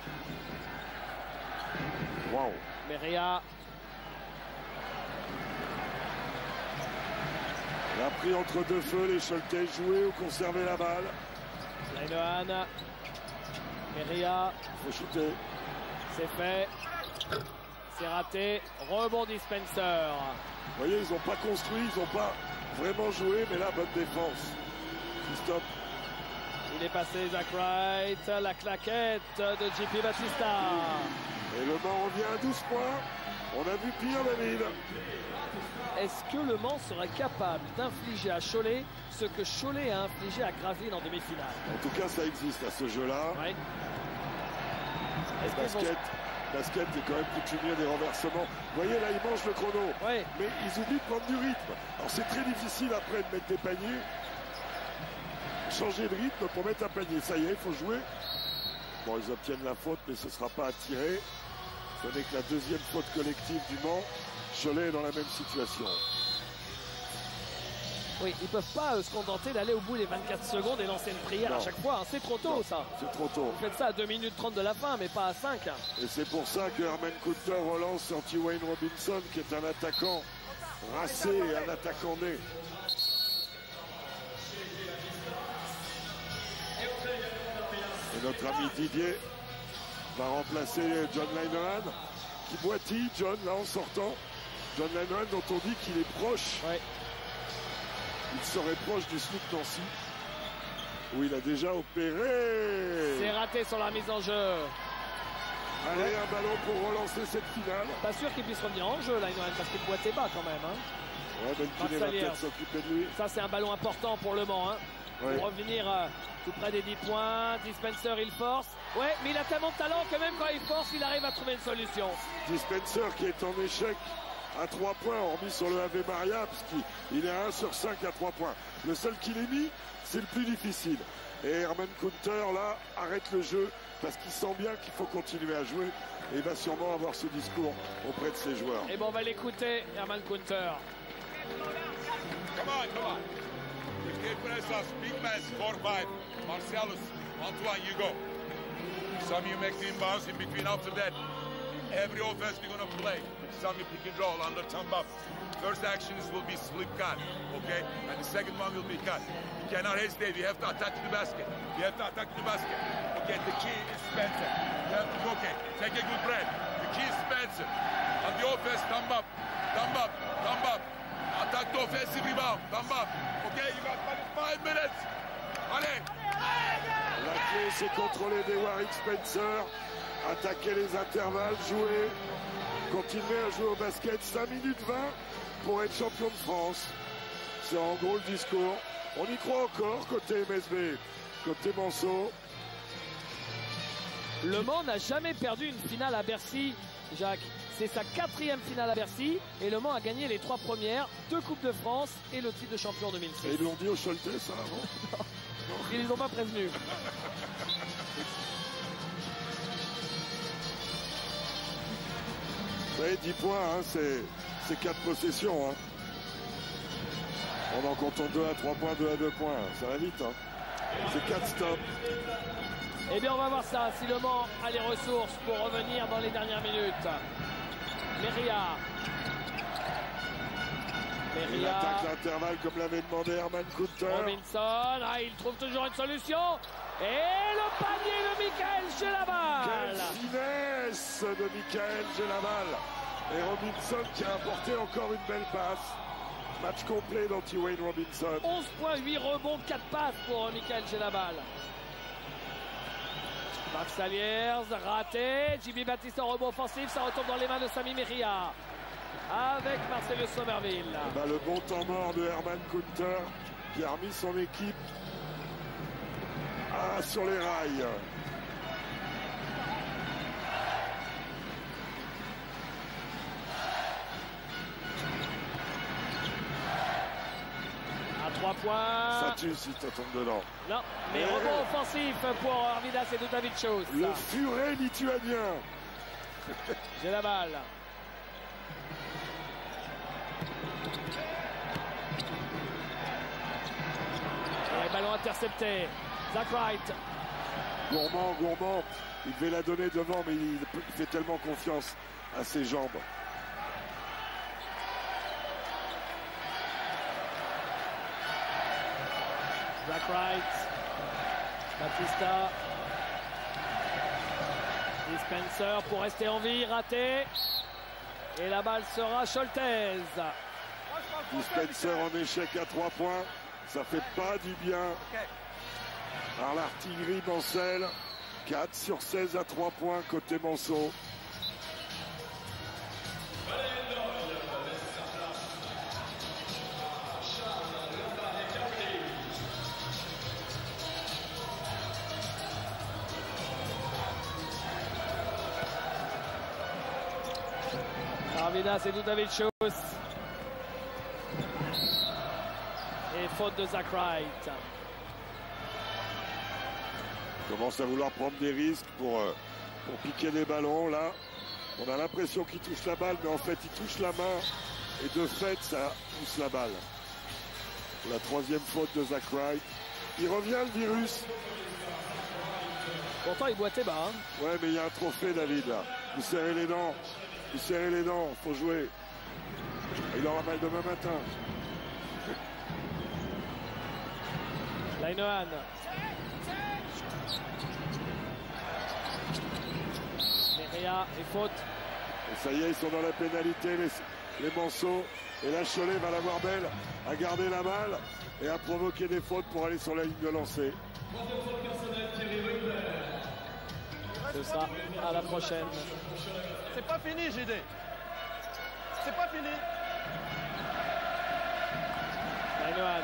Waouh! Meria. Il a pris entre deux feux les Choletais, joué ou conservé la balle. Lainohan. Meria. Il faut shooter. C'est fait. C'est raté. Rebond Dispenser. Vous voyez, ils n'ont pas construit, ils n'ont pas vraiment joué, mais là, bonne défense. Stop. Il est passé Zach Wright. La claquette de JP Batista. Et le Mans revient à 12 points. On a vu pire, David. Est-ce que le Mans serait capable d'infliger à Cholet ce que Cholet a infligé à Gravelines en demi-finale? En tout cas, ça existe à ce jeu-là. Ouais. Basket est quand même coutumier des renversements. Vous voyez, là, ils mangent le chrono. Ouais. Mais ils oublient de prendre du rythme. Alors, c'est très difficile après de mettre des paniers. Changer de rythme pour mettre un panier. Ça y est, il faut jouer. Bon, ils obtiennent la faute, mais ce ne sera pas attiré. Ce n'est que la deuxième faute collective du Mans. Cholet est dans la même situation. Oui, ils peuvent pas se contenter d'aller au bout des 24 secondes et lancer une prière Non. à chaque fois. Hein. C'est trop tôt, Non, ça. c'est trop tôt. Vous faites ça à 2 minutes 30 de la fin, mais pas à 5. Et c'est pour ça que Herman Coulter relance anti Wayne Robinson, qui est un attaquant racé et un attaquant né. Et notre ami Didier va remplacer John Linehan, qui boitille, John, là, en sortant. John Linehan, dont on dit qu'il est proche. Ouais. Il serait proche du SNUC Nancy, où il a déjà opéré. C'est raté sur la mise en jeu. Allez, un ballon pour relancer cette finale. Pas sûr qu'il puisse revenir en jeu, là, parce qu'il boitait bas quand même. Hein. Ouais, Belkiné va Saliers. peut-être s'occuper de lui. Ça, c'est un ballon important pour Le Mans. Hein. Ouais. Pour revenir tout près des 10 points. Dispenser, il force. Ouais, mais il a tellement de talent que même quand il force, il arrive à trouver une solution. Dispenser qui est en échec à 3 points, hormis sur le Ave Maria, parce qu'il est à 1 sur 5 à 3 points. Le seul qu'il ait mis, c'est le plus difficile. Et Herman Coulter, là, arrête le jeu, parce qu'il sent bien qu'il faut continuer à jouer. Et il va sûrement avoir ce discours auprès de ses joueurs. Et bon, on va l'écouter, Herman Coulter. Come on. If they press us, big man, 4-5. Marcellus, Antoine, you go. Some you make the inbounds in between. After that, every offense we're going to play. Some you pick and roll under thumb up. First actions will be slip cut, okay? And the second one will be cut. You cannot hesitate. You have to attack the basket. Okay, the key is Spencer. You have to, okay, take a good breath. The key is Spencer. On the offense, thumb up. Attack the offensive rebound. Thumb up. Okay, you got 5 minutes. Allez. La clé, c'est contrôler des Warwick Spencer, attaquer les intervalles, jouer, continuer à jouer au basket. 5 minutes 20 pour être champion de France. C'est en gros le discours. On y croit encore côté MSB, côté Manceau. Le Mans n'a jamais perdu une finale à Bercy, Jacques. C'est sa 4e finale à Bercy et Le Mans a gagné les 3 premières, 2 Coupes de France et le titre de champion 2006. Et ils l'ont dit au Choletais, ça, avant. Ils les ont pas prévenus. Oui, 10 points, hein, c'est 4 possessions. Hein. On en compte 2 à 3 points, 2 à 2 points. Ça va vite. Hein. C'est 4 stops. Eh bien, on va voir ça. Si Le Mans a les ressources pour revenir dans les dernières minutes. Meria. Il attaque l'intervalle comme l'avait demandé Herman Coulter. Robinson, il trouve toujours une solution. Et le panier de Michael Gelabal. Quelle finesse de Michael Gelabal. Et Robinson qui a apporté encore une belle passe. Match complet d'Anti-Wayne Robinson. 11 points, 8 rebonds, 4 passes pour Michael Gelabal. Max Saliers, raté. Jimmy Baptiste en rebond offensif. Ça retombe dans les mains de Sami Meria. Avec Marcellus Somerville. Le bon temps mort de Herman Coulter qui a remis son équipe sur les rails. À 3 points. Ça tue si ça tombe dedans. Non, mais rebond offensif pour Arvidas et Dutavichos. Le furet lituanien. J'ai la balle. Et ballon intercepté. Zach Wright. Gourmand. Il devait la donner devant, mais il fait tellement confiance à ses jambes. Zach Wright. Batista. Dispenser pour rester en vie, raté. Et la balle sera Scholtez. Dispenser en échec à 3 points. Ça fait pas du bien. Alors l'artillerie Mansell, 4 sur 16 à 3 points côté Manceau. Arvidas et Dutavichos. Et faute de Zach Wright. Il commence à vouloir prendre des risques pour piquer des ballons. Là, on a l'impression qu'il touche la balle, mais en fait, il touche la main. Et de fait, ça pousse la balle. La 3e faute de Zach Wright. Il revient, le virus. Pourtant, il boitait bas. Hein. Ouais, mais il y a un trophée, David, là. Vous serrez les dents. Vous serrez les dents. Faut jouer. Il aura mal demain matin. Linehan. Meria et faute. Et ça y est, ils sont dans la pénalité, les Manceaux. Et là, Cholet va l'avoir belle à garder la balle et à provoquer des fautes pour aller sur la ligne de lancer. Ce sera à la prochaine. C'est pas fini, JD. C'est pas fini. Linehan.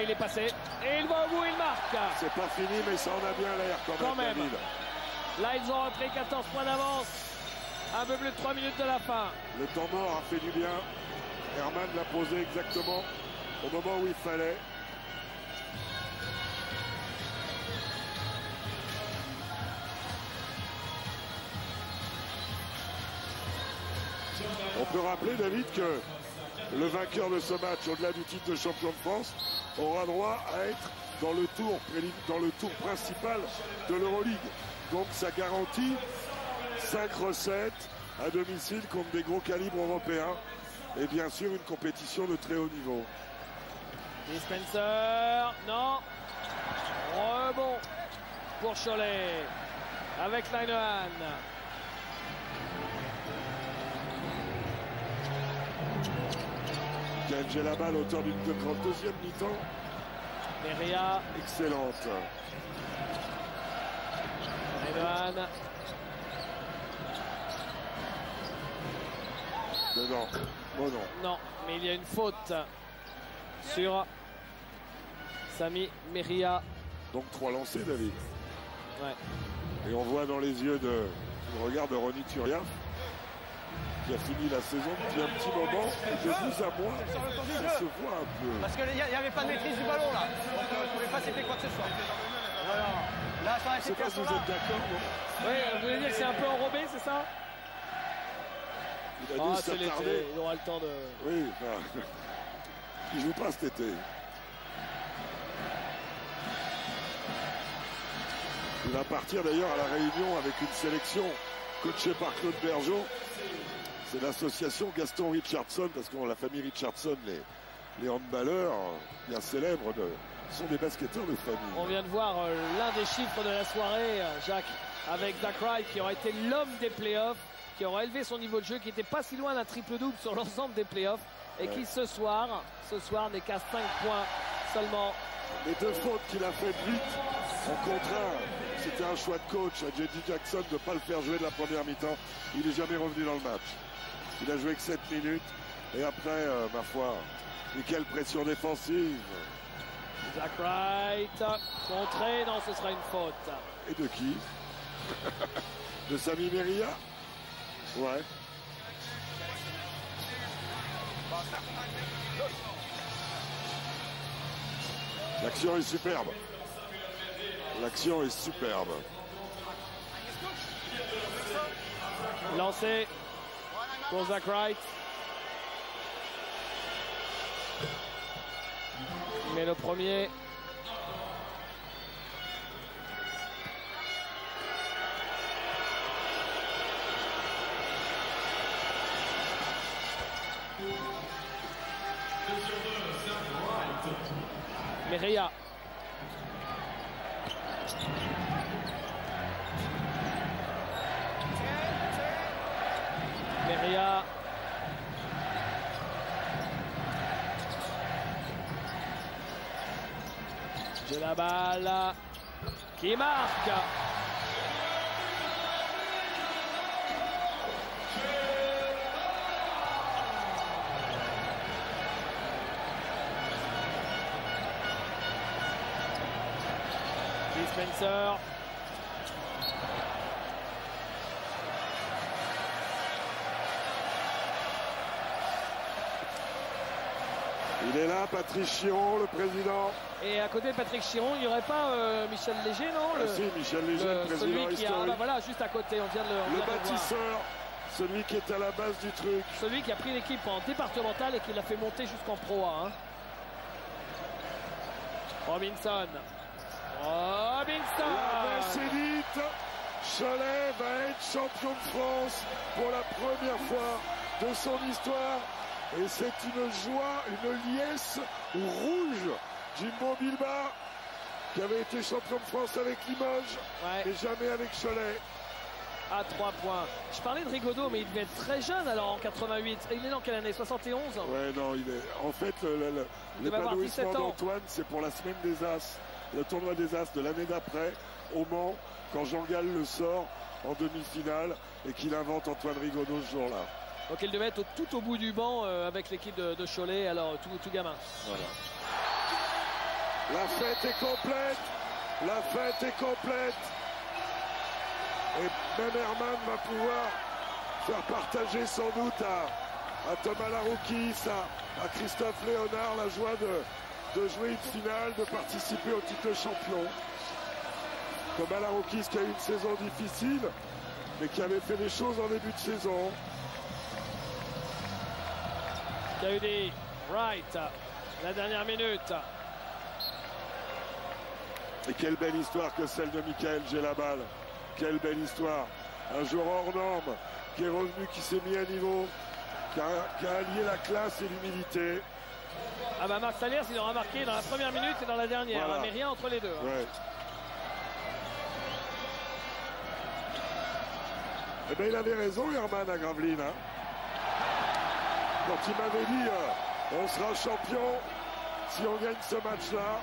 Il est passé. Et il va au bout, il marque. C'est pas fini, mais ça en a bien l'air quand même. David. Là, ils ont repris 14 points d'avance. Un peu plus de 3 minutes de la fin. Le temps mort a fait du bien. Herman l'a posé exactement au moment où il fallait. On peut rappeler, David, que le vainqueur de ce match, au-delà du titre de champion de France, aura droit à être dans le tour principal de l'Euroleague. Donc ça garantit 5 recettes à domicile contre des gros calibres européens et bien sûr une compétition de très haut niveau. Dispenser, non. Rebond pour Cholet avec Linehan. J'ai la balle, auteur d'une deuxième mi-temps. Meria. Excellente. Linehan. Non. Oh non. Non, mais il y a une faute sur Sami Meria. Donc 3 lancés, David. Ouais. Et on voit dans les yeux le regard de Ronny Turiaf, qui a fini la saison depuis un petit moment, et de vous à moi, ça se voit un peu. Parce qu'il n'y avait pas de maîtrise du ballon là. Donc on ne pouvait pas citer quoi que ce soit. Voilà. Là, ça Je sais pas si vous êtes d'accord. Oui, vous voulez dire que c'est un peu enrobé, c'est ça? Il a Ah, dû c'est s'attarder. l'été, il aura le temps de... Oui, enfin, il joue pas cet été. Il va partir d'ailleurs à la Réunion avec une sélection coachée par Claude Bergeau. C'est l'association Gaston Richardson, parce que la famille Richardson, les handballeurs bien célèbres, sont des basketteurs de famille. On vient de voir l'un des chiffres de la soirée, Jacques, avec Zach Wright, qui aura été l'homme des playoffs, qui aura élevé son niveau de jeu, qui n'était pas si loin d'un triple-double sur l'ensemble des playoffs, et qui ce soir n'est qu'à 5 points seulement. Les 2 fautes qu'il a faites vite, en contraire, c'était un choix de coach à J.J. Jackson de ne pas le faire jouer de la première mi-temps. Il n'est jamais revenu dans le match. Il a joué que 7 minutes, et après, ma foi, et quelle pression défensive. Zach Wright, contré, non, ce sera une faute. Et de qui? De Sami Meria? Ouais. L'action est superbe. L'action est superbe. Lancé pour Zach Wright. Mais le premier. Meria. Meria. J'ai la balle qui marque. Spencer. Il est là, Patrice Chiron, le président. Et à côté de Patrick Chiron, il n'y aurait pas Michel Léger, non? Si, Michel Léger, le président celui qui historique. voilà, juste à côté, on vient de le voir. Bâtisseur, celui qui est à la base du truc. Celui qui a pris l'équipe en départemental et qui l'a fait monter jusqu'en Pro A. Hein. Robinson. La messe est dite. Cholet va être champion de France pour la première fois de son histoire. Et c'est une joie, une liesse rouge. Jimbo Bilbao, qui avait été champion de France avec Limoges, mais jamais avec Cholet. À 3 points. Je parlais de Rigaudot, mais il devait être très jeune alors en 88. Il est dans quelle année? 71? Ouais, non, il est. En fait, l'épanouissement d'Antoine, c'est pour la semaine des As, le tournoi des As de l'année d'après, au Mans, quand Jean Gall le sort en demi-finale et qu'il invente Antoine Rigaudot ce jour-là. Donc il devait être tout au bout du banc avec l'équipe de Cholet, alors tout gamin. Voilà. La fête est complète. La fête est complète. Et même Herman va pouvoir faire partager sans doute à Thomas Laroukis, à Christophe Léonard la joie de jouer une finale, de participer au titre champion. Thomas Laroukis qui a eu une saison difficile, mais qui avait fait des choses en début de saison. Caudi, Wright, la dernière minute. Et quelle belle histoire que celle de Michael Gelabal. Quelle belle histoire. Un joueur hors norme qui est revenu, qui s'est mis à niveau, qui a allié la classe et l'humilité. Ah bah Marc Saliers, il aura marqué dans la première minute et dans la dernière, voilà. Mais rien entre les deux. Ouais. Eh bien, il avait raison, Herman, à Gravelines. Hein. Quand il m'avait dit on sera champion si on gagne ce match-là.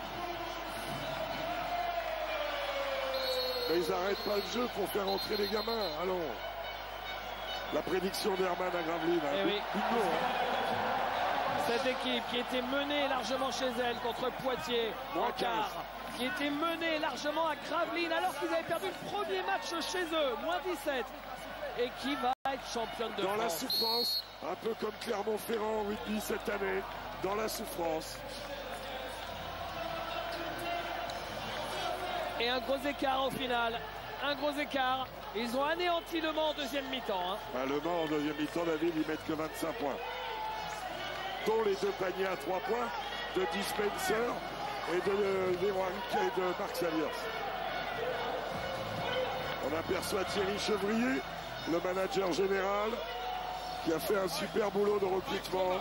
Mais ils n'arrêtent pas le jeu pour faire entrer les gamins. Allons. La prédiction d'Herman à Gravelines. Hein. Oui. Cette équipe qui était menée largement chez elle contre Poitiers en quart, qui était menée largement à Gravelines alors qu'ils avaient perdu le premier match chez eux, moins 17, et qui va être championne de France. Dans la souffrance, un peu comme Clermont-Ferrand en rugby cette année, dans la souffrance. Et un gros écart au final. Un gros écart. Ils ont anéanti Le Mans en deuxième mi-temps. Le Mans en deuxième mi-temps, David, ils mettent que 25 points. Dont les 2 paniers à 3 points de Dispenser et de Leroy Riquet et de Marc Saliers. On aperçoit Thierry Chevrier, le manager général, qui a fait un super boulot de recrutement.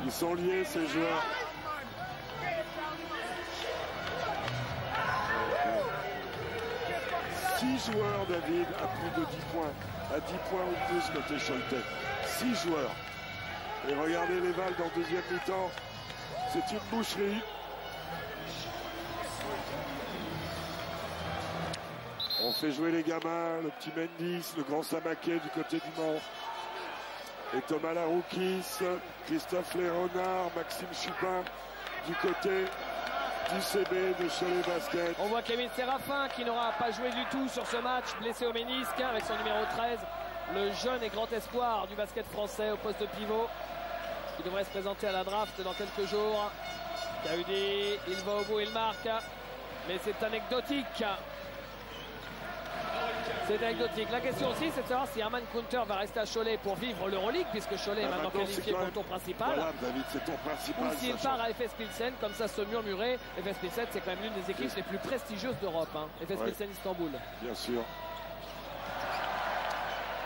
Ils sont liés, ces joueurs. Six joueurs, David, à plus de 10 points. À 10 points ou plus côté Choletais. 6 joueurs. Et regardez les Vals en deuxième mi-temps. C'est une boucherie. On fait jouer les gamins, le petit Mendy, le grand Samaquet du côté du Mans. Et Thomas Laroukis, Christophe Léonard, Maxime Chupin du côté du CB de Cholet Basket. On voit Kevin Séraphin qui n'aura pas joué du tout sur ce match, blessé au ménisque avec son numéro 13, le jeune et grand espoir du basket français au poste de pivot, qui devrait se présenter à la draft dans quelques jours. Kaudi, il va au bout, il marque, mais c'est anecdotique. C'est anecdotique. La question aussi, c'est de savoir si Herman Kunter va rester à Cholet pour vivre l'Euroleague, puisque Cholet est maintenant qualifié pour le tour principal. Voilà, David, c'est ton principal. Ou s'il part à FS Pilsen, comme ça se murmurait. FS Pilsen, c'est quand même l'une des équipes les plus prestigieuses d'Europe. FS Pilsen Istanbul. Bien sûr.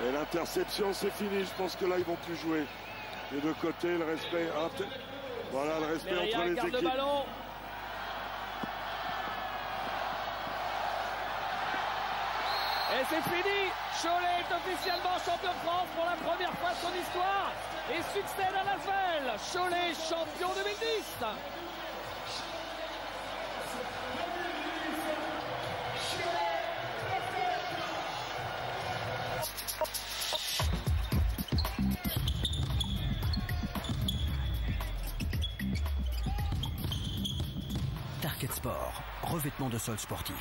Et l'interception, c'est fini. Je pense que là, ils vont plus jouer. Les deux côtés, le respect. Voilà, le respect entre les équipes. Le ballon. Et c'est fini. Cholet est officiellement champion de France pour la première fois de son histoire et succède à Lasvel. Cholet champion 2010. Target Sport, revêtement de sol sportif.